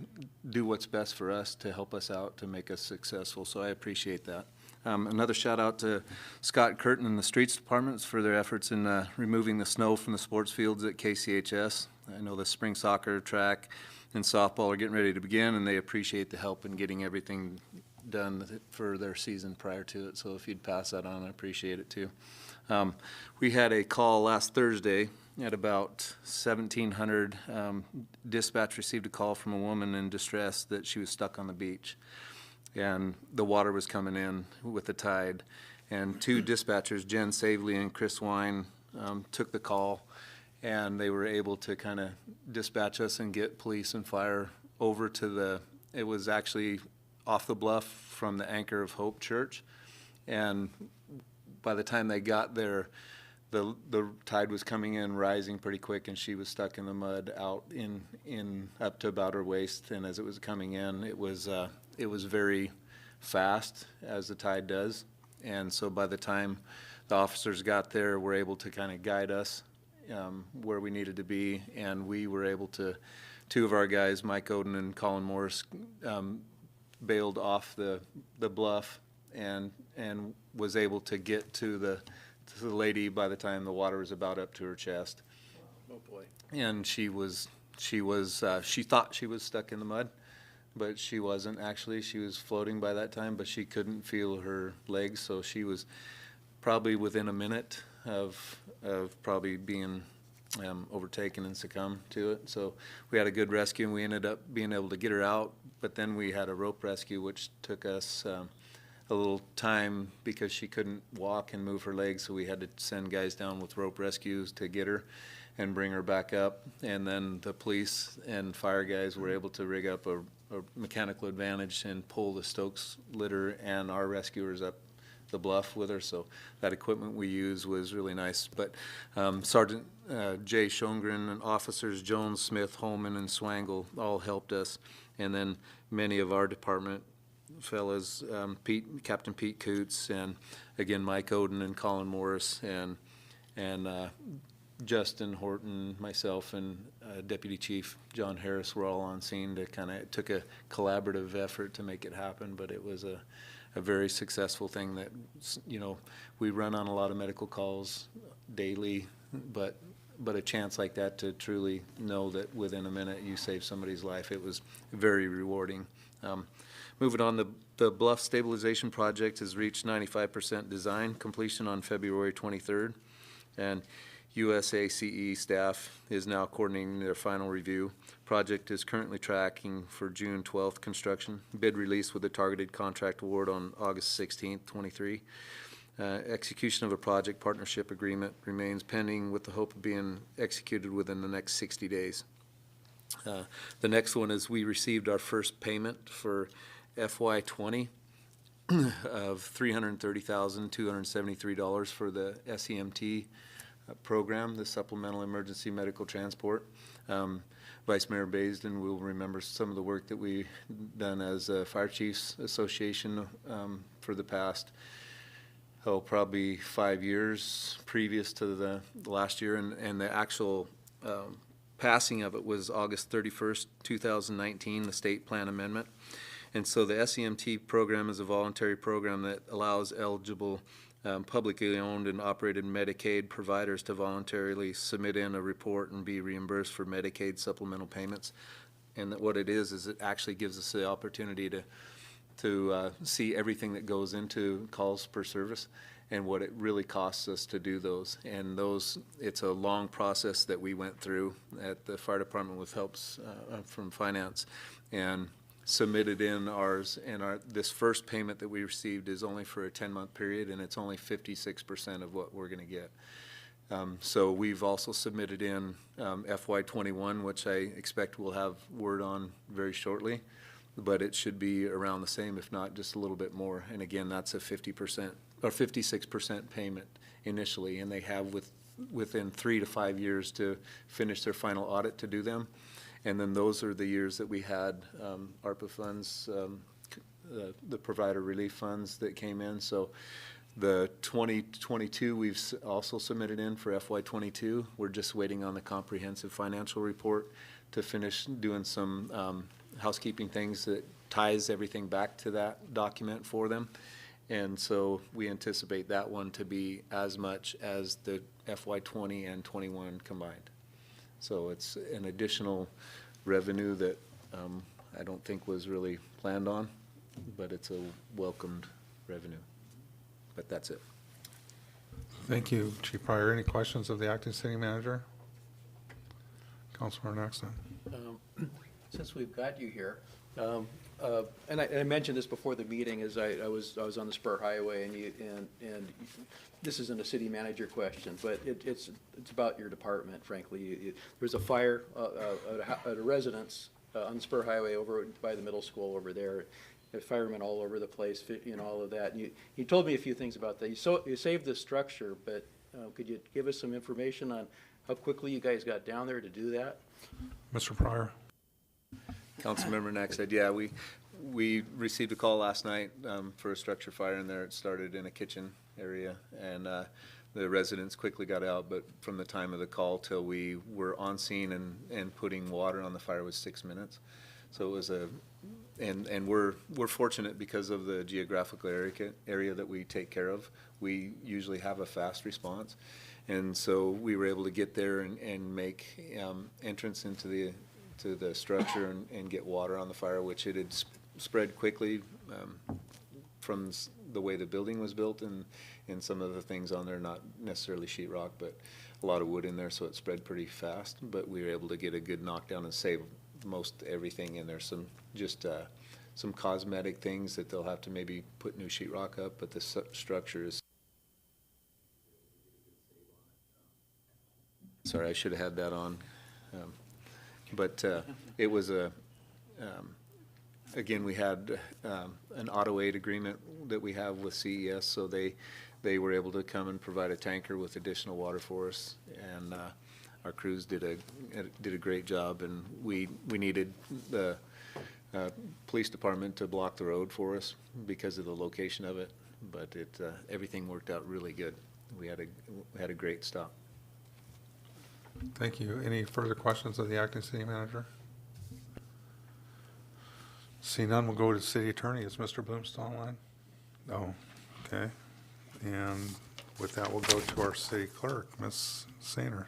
do what's best for us to help us out, to make us successful. So I appreciate that. Another shout out to Scott Curtin and the Streets Departments for their efforts in removing the snow from the sports fields at KCHS. I know the spring soccer, track, and softball are getting ready to begin, and they appreciate the help in getting everything done for their season prior to it. So if you'd pass that on, I appreciate it too. We had a call last Thursday at about 1700. Dispatch received a call from a woman in distress that she was stuck on the beach, and the water was coming in with the tide. And two dispatchers, Jen Savely and Chris Wine, took the call, and they were able to kind of dispatch us and get police and fire over to it was actually off the bluff from the Anchor of Hope Church. And by the time they got there, the tide was coming in, rising pretty quick, and she was stuck in the mud out in up to about her waist. And as it was coming in, it was very fast, as the tide does. And so by the time the officers got there, were able to kind of guide us where we needed to be, and we were able to, two of our guys, Mike Oden and Colin Morris, bailed off the bluff and was able to get to the lady by the time the water was about up to her chest. Oh, boy. And she thought she was stuck in the mud, but she wasn't actually. She was floating by that time, but she couldn't feel her legs, so she was probably within a minute of probably being overtaken and succumb to it. So we had a good rescue, and we ended up being able to get her out, but then we had a rope rescue, which took us a little time because she couldn't walk and move her legs, so we had to send guys down with rope rescues to get her and bring her back up. And then the police and fire guys were able to rig up a mechanical advantage and pull the Stokes litter and our rescuers up the bluff with her. So that equipment we use was really nice. But Sergeant Jay Schongren and officers Jones, Smith, Holman, and Swangle all helped us. And then many of our department fellas, Captain Pete Coots, and again Mike Oden and Colin Morris, and Justin Horton, myself, and Deputy Chief John Harris were all on scene. To kind of took a collaborative effort to make it happen, but it was a very successful thing. That, you know, we run on a lot of medical calls daily, but a chance like that to truly know that within a minute you save somebody's life, it was very rewarding. Moving on, the Bluff Stabilization Project has reached 95% design completion on February 23rd, and USACE staff is now coordinating their final review. Project is currently tracking for June 12th construction. Bid release with a targeted contract award on August 16th, 23. Execution of a project partnership agreement remains pending with the hope of being executed within the next 60 days. The next one is we received our first payment for FY20 of $330,273 for the SEMT program, the Supplemental Emergency Medical Transport. Vice Mayor Baisden will remember some of the work that we've done as a Fire Chiefs Association for the past, probably 5 years previous to the last year, and the actual passing of it was August 31st, 2019, the state plan amendment. And so the SEMT program is a voluntary program that allows eligible publicly owned and operated Medicaid providers to voluntarily submit in a report and be reimbursed for Medicaid supplemental payments. And that what it is it actually gives us the opportunity to see everything that goes into calls per service and what it really costs us to do those. And it's a long process that we went through at the fire department with helps from finance, and submitted in ours, and this first payment that we received is only for a 10-month period, and it's only 56% of what we're going to get. So we've also submitted in FY21, which I expect we'll have word on very shortly. but it should be around the same, if not just a little bit more. And again, that's a 50% or 56% payment initially, and they have within 3 to 5 years to finish their final audit to do them. And then those are the years that we had ARPA funds, the provider relief funds that came in. So the 2022, we've also submitted in for FY22. We're just waiting on the comprehensive financial report to finish doing some housekeeping things that ties everything back to that document for them. And so we anticipate that one to be as much as the FY20 and 21 combined. So it's an additional revenue that I don't think was really planned on, but it's a welcomed revenue. But that's it. Thank you, Chief Pryor. Any questions of the acting city manager? Councilmember Nexon. Since we've got you here, and I mentioned this before the meeting, as I was on the Spur Highway, and this isn't a city manager question, but it's about your department, frankly. There's a fire at a residence on Spur Highway over by the middle school over there. There's firemen all over the place, all of that. And you told me a few things about that. You saved the structure, but could you give us some information on how quickly you guys got down there to do that? Mr. Pryor. Councilmember Naxted, yeah, we received a call last night for a structure fire in there. It started in a kitchen area, and the residents quickly got out, but from the time of the call till we were on scene and putting water on the fire was 6 minutes. So it was and we're fortunate because of the geographical area that we take care of. We usually have a fast response, and so we were able to get there and make entrance into the structure and get water on the fire, which it had spread quickly from the way the building was built, and some of the things on there, not necessarily sheetrock, but a lot of wood in there, so it spread pretty fast. But we were able to get a good knockdown and save most everything in there. Some cosmetic things that they'll have to maybe put new sheetrock up, but the structure is. Sorry, I should have had that on. But it was again, we had an auto aid agreement that we have with CES, so they were able to come and provide a tanker with additional water for us, and our crews did a great job, and we needed the police department to block the road for us because of the location of it, but everything worked out really good. We had a great stop. Thank you. Any further questions of the acting city manager? See none, we'll go to city attorney. Is Mr. Bloomsdahl online? No. Okay. And with that, we'll go to our city clerk, Ms. Sainer.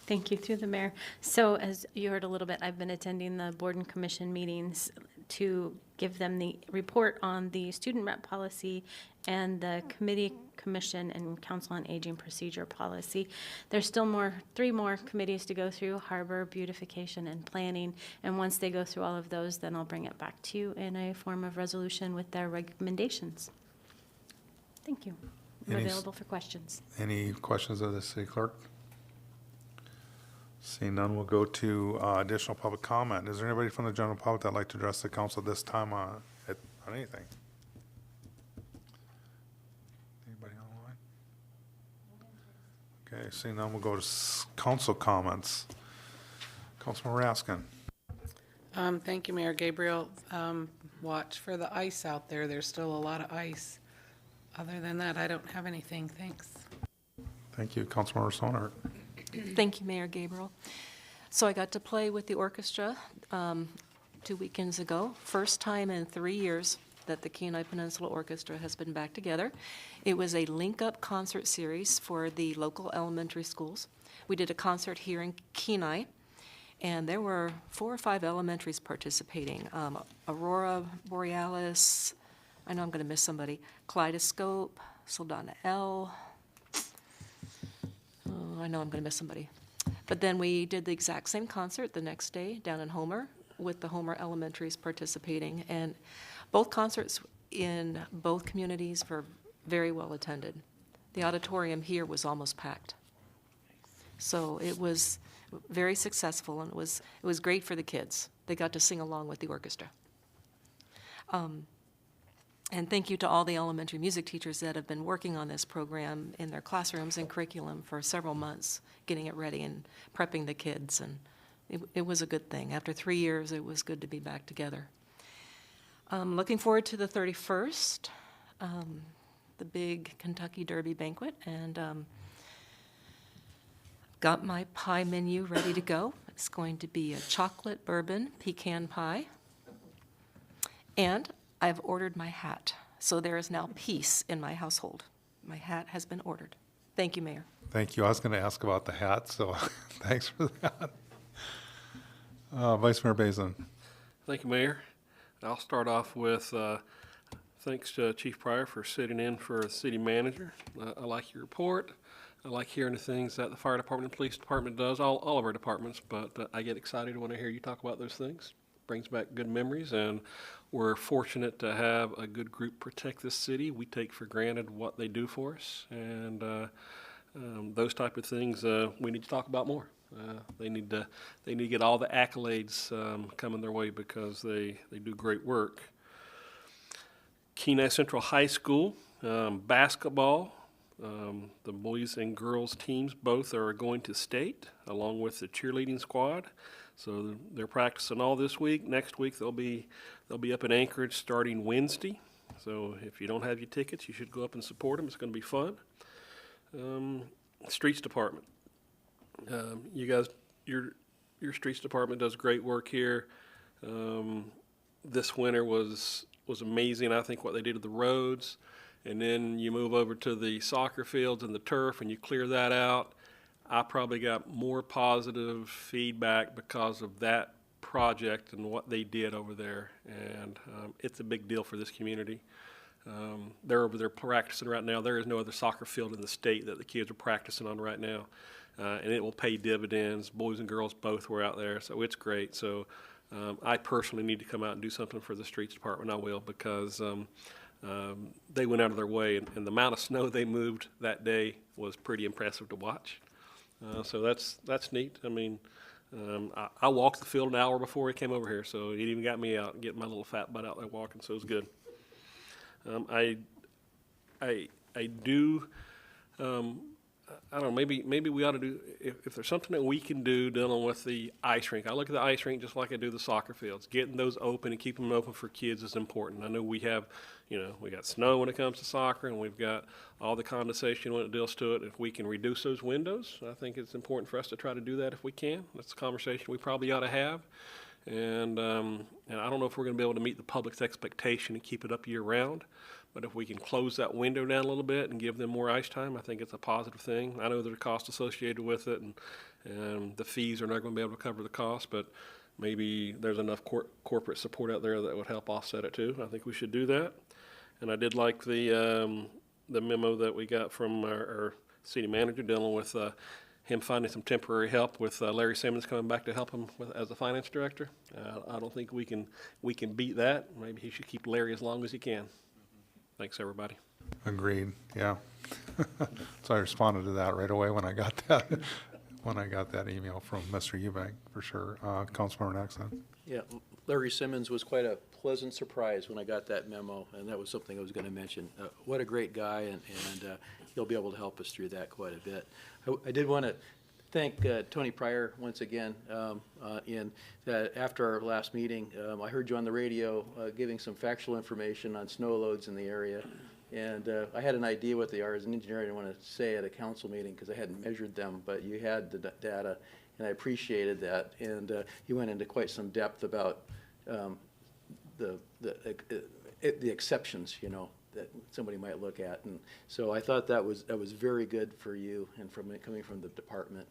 Thank you, through the mayor. So as you heard a little bit, I've been attending the board and commission meetings to give them the report on the student rep policy and the committee, commission, and council on aging procedure policy. There's still 3 more committees to go through: harbor, beautification, and planning. And once they go through all of those, then I'll bring it back to you in a form of resolution with their recommendations. Thank you. I'm available for questions. Any questions of the city clerk? Seeing none, we'll go to additional public comment. Is there anybody from the general public that'd like to address the council this time on anything? Anybody online? Okay, seeing none, we'll go to council comments. Councilman Raskin. Thank you, Mayor Gabriel. Watch for the ice out there. There's still a lot of ice. Other than that, I don't have anything. Thanks. Thank you. Councilmember Sonart. Thank you, Mayor Gabriel. So I got to play with the orchestra 2 weekends ago. First time in 3 years that the Kenai Peninsula Orchestra has been back together. It was a link-up concert series for the local elementary schools. We did a concert here in Kenai, and there were 4 or 5 elementaries participating. Aurora Borealis, I know I'm going to miss somebody, Kaleidoscope, Saldana L. I know I'm going to miss somebody. But then we did the exact same concert the next day down in Homer with the Homer Elementaries participating. And both concerts in both communities were very well attended. The auditorium here was almost packed. So it was very successful, and it was great for the kids. They got to sing along with the orchestra. And thank you to all the elementary music teachers that have been working on this program in their classrooms and curriculum for several months, getting it ready and prepping the kids. And it was a good thing. After 3 years, it was good to be back together. Looking forward to the 31st, the big Kentucky Derby banquet, and got my pie menu ready to go. It's going to be a chocolate bourbon pecan pie. And I've ordered my hat, so there is now peace in my household. My hat has been ordered. Thank you, Mayor. Thank you. I was going to ask about the hat, so thanks for that. Vice Mayor Basin. Thank you, Mayor. I'll start off with thanks to Chief Pryor for sitting in for the city manager. I like your report. I like hearing the things that the fire department and police department does, all of our departments, but I get excited when I hear you talk about those things. Brings back good memories, and we're fortunate to have a good group protect this city. We take for granted what they do for us, and those type of things we need to talk about more. They need to get all the accolades coming their way because they do great work. Kenai Central High School basketball. The boys and girls teams both are going to state along with the cheerleading squad. So they're practicing all this week. Next week they'll be up in Anchorage starting Wednesday. So if you don't have your tickets, you should go up and support them. It's going to be fun. Streets department. You guys, your streets department does great work here. This winter was amazing. I think what they did to the roads, and then you move over to the soccer fields and the turf, and you clear that out. I probably got more positive feedback because of that project and what they did over there, and it's a big deal for this community. They're over there practicing right now. There is no other soccer field in the state that the kids are practicing on right now, and it will pay dividends. Boys and girls both were out there, so it's great. So I personally need to come out and do something for the streets department. I will, because they went out of their way, and the amount of snow they moved that day was pretty impressive to watch. So that's neat. I mean, I walked the field an hour before he came over here, so it even got me out, getting my little fat butt out there walking, so it was good. I do, I don't know, maybe we ought to do, if there's something that we can do dealing with the ice rink. I look at the ice rink just like I do the soccer fields. Getting those open and keeping them open for kids is important. I know we have, we got snow when it comes to soccer, and we've got all the condensation when it deals to it. If we can reduce those windows, I think it's important for us to try to do that if we can. That's a conversation we probably ought to have. And I don't know if we're going to be able to meet the public's expectation and keep it up year round, but if we can close that window down a little bit and give them more ice time, I think it's a positive thing. I know there's a cost associated with it, and the fees are not going to be able to cover the cost, but maybe there's enough corporate support out there that would help offset it too. I think we should do that. And I did like the memo that we got from our city manager dealing with him finding some temporary help with Larry Simmons coming back to help him as the finance director. I don't think we can beat that. Maybe he should keep Larry as long as he can. Thanks, everybody. Agreed, yeah. So I responded to that right away when I got that email from Mr. Eubank, for sure. Councilmember Nexon. Yeah, Larry Simmons was quite a pleasant surprise when I got that memo, and that was something I was going to mention. What a great guy, and he'll be able to help us through that quite a bit. I did want to thank Tony Pryor once again. In that after our last meeting, I heard you on the radio giving some factual information on snow loads in the area, and I had an idea what they are. As an engineer, I didn't want to say at a council meeting because I hadn't measured them, but you had the data, and I appreciated that. And you went into quite some depth about the exceptions, that somebody might look at, and so I thought that was very good for you and coming from the department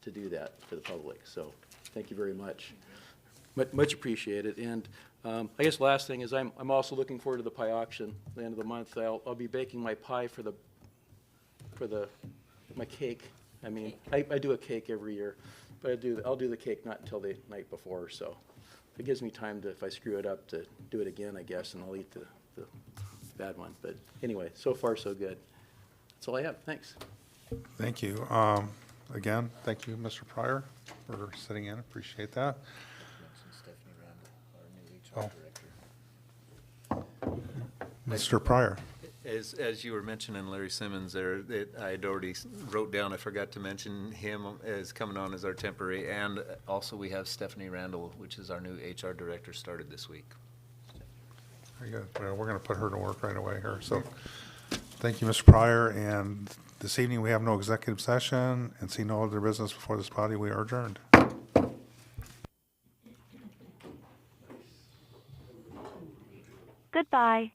to do that for the public. So thank you very much, much appreciated. And I guess last thing is I'm also looking forward to the pie auction at the end of the month. I'll be baking my pie for my cake. I mean, I do a cake every year, but I'll do the cake not until the night before, so it gives me time to, if I screw it up, to do it again, I guess, and I'll eat the bad one. But anyway, so far so good. That's all I have. Thanks. Thank you. again, thank you, Mr. Pryor, for sitting in. Appreciate that. Oh. Mr. Pryor. As you were mentioning Larry Simmons there, I had already wrote down, I forgot to mention him as coming on as our temporary, and also we have Stephanie Randall, which is our new HR director, started this week. Very good. Well, we're going to put her to work right away here. So thank you, Mr. Pryor. And this evening, we have no executive session, and see no other business before this body. We are adjourned. Goodbye.